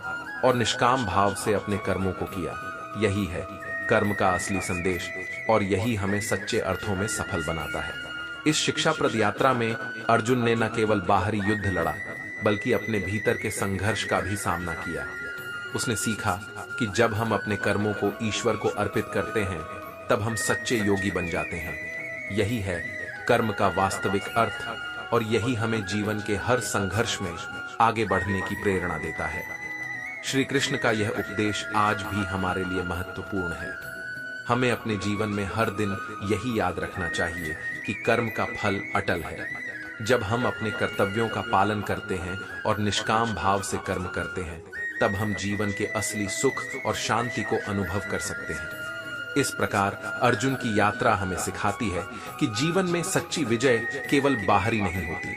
और निष्काम भाव से अपने कर्मों को किया। यही है कर्म का असली संदेश और यही हमें सच्चे अर्थों में सफल बनाता है। इस शिक्षाप्रद यात्रा में अर्जुन ने न केवल बाहरी युद्ध लड़ा, बल्कि अपने भीतर के संघर्ष का भी सामना किया। उसने सीखा कि जब हम अपने कर्मों को ईश्वर को अर्पित करते हैं, तब हम सच्चे योगी बन जाते हैं। यही है कर्म का वास्तविक अर्थ और यही हमें जीवन के हर संघर्ष में आगे बढ़ने की प्रेरणा देता है। श्री कृष्ण का यह उपदेश आज भी हमारे लिए महत्वपूर्ण है। हमें अपने जीवन में हर दिन यही याद रखना चाहिए कि कर्म का फल अटल है। जब हम अपने कर्तव्यों का पालन करते हैं और निष्काम भाव से कर्म करते हैं, तब हम जीवन के असली सुख और शांति को अनुभव कर सकते हैं। इस प्रकार अर्जुन की यात्रा हमें सिखाती है कि जीवन में सच्ची विजय केवल बाहरी नहीं होती,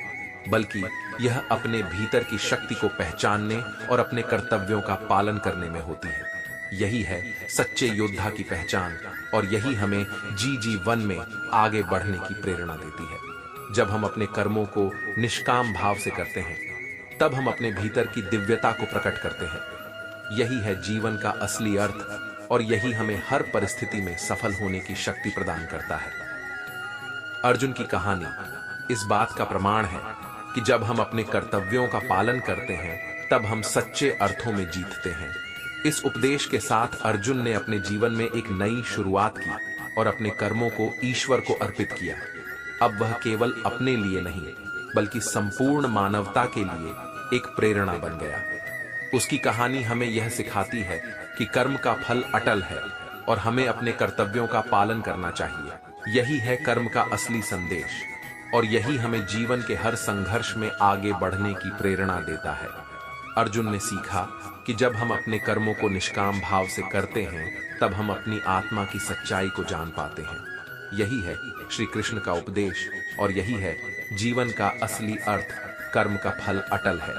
बल्कि यह अपने भीतर की शक्ति को पहचानने और अपने कर्तव्यों का पालन करने में होती है। यही है सच्चे योद्धा की पहचान और यही हमें जीवन में आगे बढ़ने की प्रेरणा देती है। जब हम अपने कर्मों को निष्काम भाव से करते हैं, तब हम अपने भीतर की दिव्यता को प्रकट करते हैं। यही है जीवन का असली अर्थ और यही हमें हर परिस्थिति में सफल होने की शक्ति प्रदान करता है। अर्जुन की कहानी इस बात का प्रमाण है कि जब हम अपने कर्तव्यों का पालन करते हैं, तब हम सच्चे अर्थों में जीतते हैं। इस उपदेश के साथ अर्जुन ने अपने जीवन में एक नई शुरुआत की और अपने कर्मों को ईश्वर को अर्पित किया। अब वह केवल अपने लिए नहीं, बल्कि संपूर्ण मानवता के लिए एक प्रेरणा बन गया। उसकी कहानी हमें यह सिखाती है कि कर्म का फल अटल है और हमें अपने कर्तव्यों का पालन करना चाहिए। यही है कर्म का असली संदेश और यही हमें जीवन के हर संघर्ष में आगे बढ़ने की प्रेरणा देता है। अर्जुन ने सीखा कि जब हम अपने कर्मों को निष्काम भाव से करते हैं, तब हम अपनी आत्मा की सच्चाई को जान पाते हैं। यही है श्री कृष्ण का उपदेश और यही है जीवन का असली अर्थ। कर्म का फल अटल है।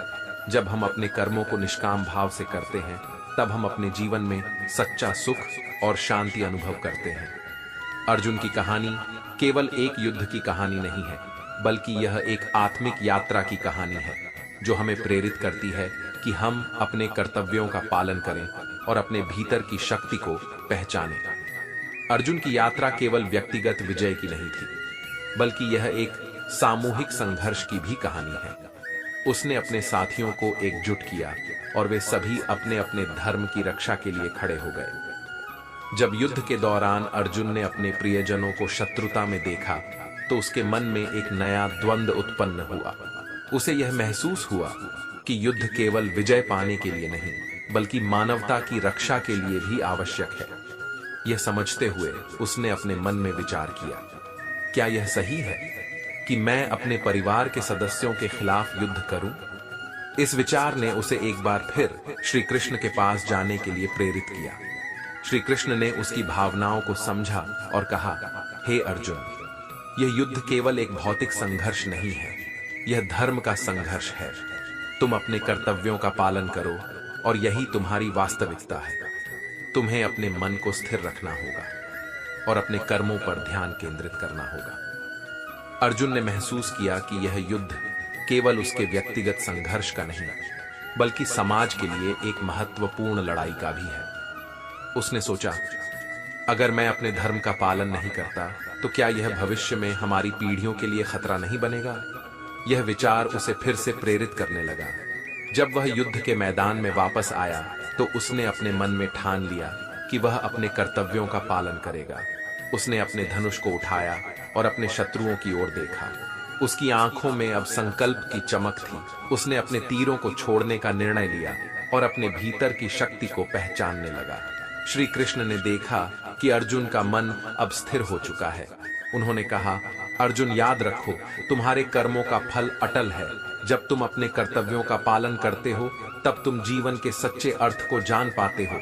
जब हम अपने कर्मों को निष्काम भाव से करते हैं, तब हम अपने जीवन में सच्चा सुख और शांति अनुभव करते हैं। अर्जुन की कहानी केवल एक युद्ध की कहानी नहीं है, बल्कि यह एक आत्मिक यात्रा की कहानी है, जो हमें प्रेरित करती है कि हम अपने कर्तव्यों का पालन करें और अपने भीतर की शक्ति को पहचानें। अर्जुन की यात्रा केवल व्यक्तिगत विजय की नहीं थी, बल्कि यह एक सामूहिक संघर्ष की भी कहानी है। उसने अपने साथियों को एकजुट किया और वे सभी अपने अपने धर्म की रक्षा के लिए खड़े हो गए। जब युद्ध के दौरान अर्जुन ने अपने प्रियजनों को शत्रुता में देखा, तो उसके मन में एक नया द्वंद्व उत्पन्न हुआ। उसे यह महसूस हुआ कि युद्ध केवल विजय पाने के लिए नहीं, बल्कि मानवता की रक्षा के लिए भी आवश्यक है। यह समझते हुए उसने अपने मन में विचार किया, क्या यह सही है कि मैं अपने परिवार के सदस्यों के खिलाफ युद्ध करूं? इस विचार ने उसे एक बार फिर श्री कृष्ण के पास जाने के लिए प्रेरित किया। श्री कृष्ण ने उसकी भावनाओं को समझा और कहा, हे अर्जुन, यह युद्ध केवल एक भौतिक संघर्ष नहीं है, यह धर्म का संघर्ष है। तुम अपने कर्तव्यों का पालन करो और यही तुम्हारी वास्तविकता है। तुम्हें अपने मन को स्थिर रखना होगा और अपने कर्मों पर ध्यान केंद्रित करना होगा। अर्जुन ने महसूस किया कि यह युद्ध केवल उसके व्यक्तिगत संघर्ष का नहीं, बल्कि समाज के लिए एक महत्वपूर्ण लड़ाई का भी है। उसने सोचा, अगर मैं अपने धर्म का पालन नहीं करता, तो क्या यह भविष्य में हमारी पीढ़ियों के लिए खतरा नहीं बनेगा? यह विचार उसे फिर से प्रेरित करने लगा। जब वह युद्ध के मैदान में वापस आया, तो उसने अपने मन में ठान लिया कि वह अपने कर्तव्यों का पालन करेगा। उसने अपने धनुष को उठाया और अपने शत्रुओं की ओर देखा। उसकी आंखों में अब संकल्प की चमक थी। उसने अपने तीरों को छोड़ने का निर्णय लिया और अपने भीतर की शक्ति को पहचानने लगा। श्री कृष्ण ने देखा कि अर्जुन का मन अब स्थिर हो चुका है। उन्होंने कहा, अर्जुन, याद रखो, तुम्हारे कर्मों का फल अटल है। जब तुम अपने कर्तव्यों का पालन करते हो तब तुम जीवन के सच्चे अर्थ को जान पाते हो।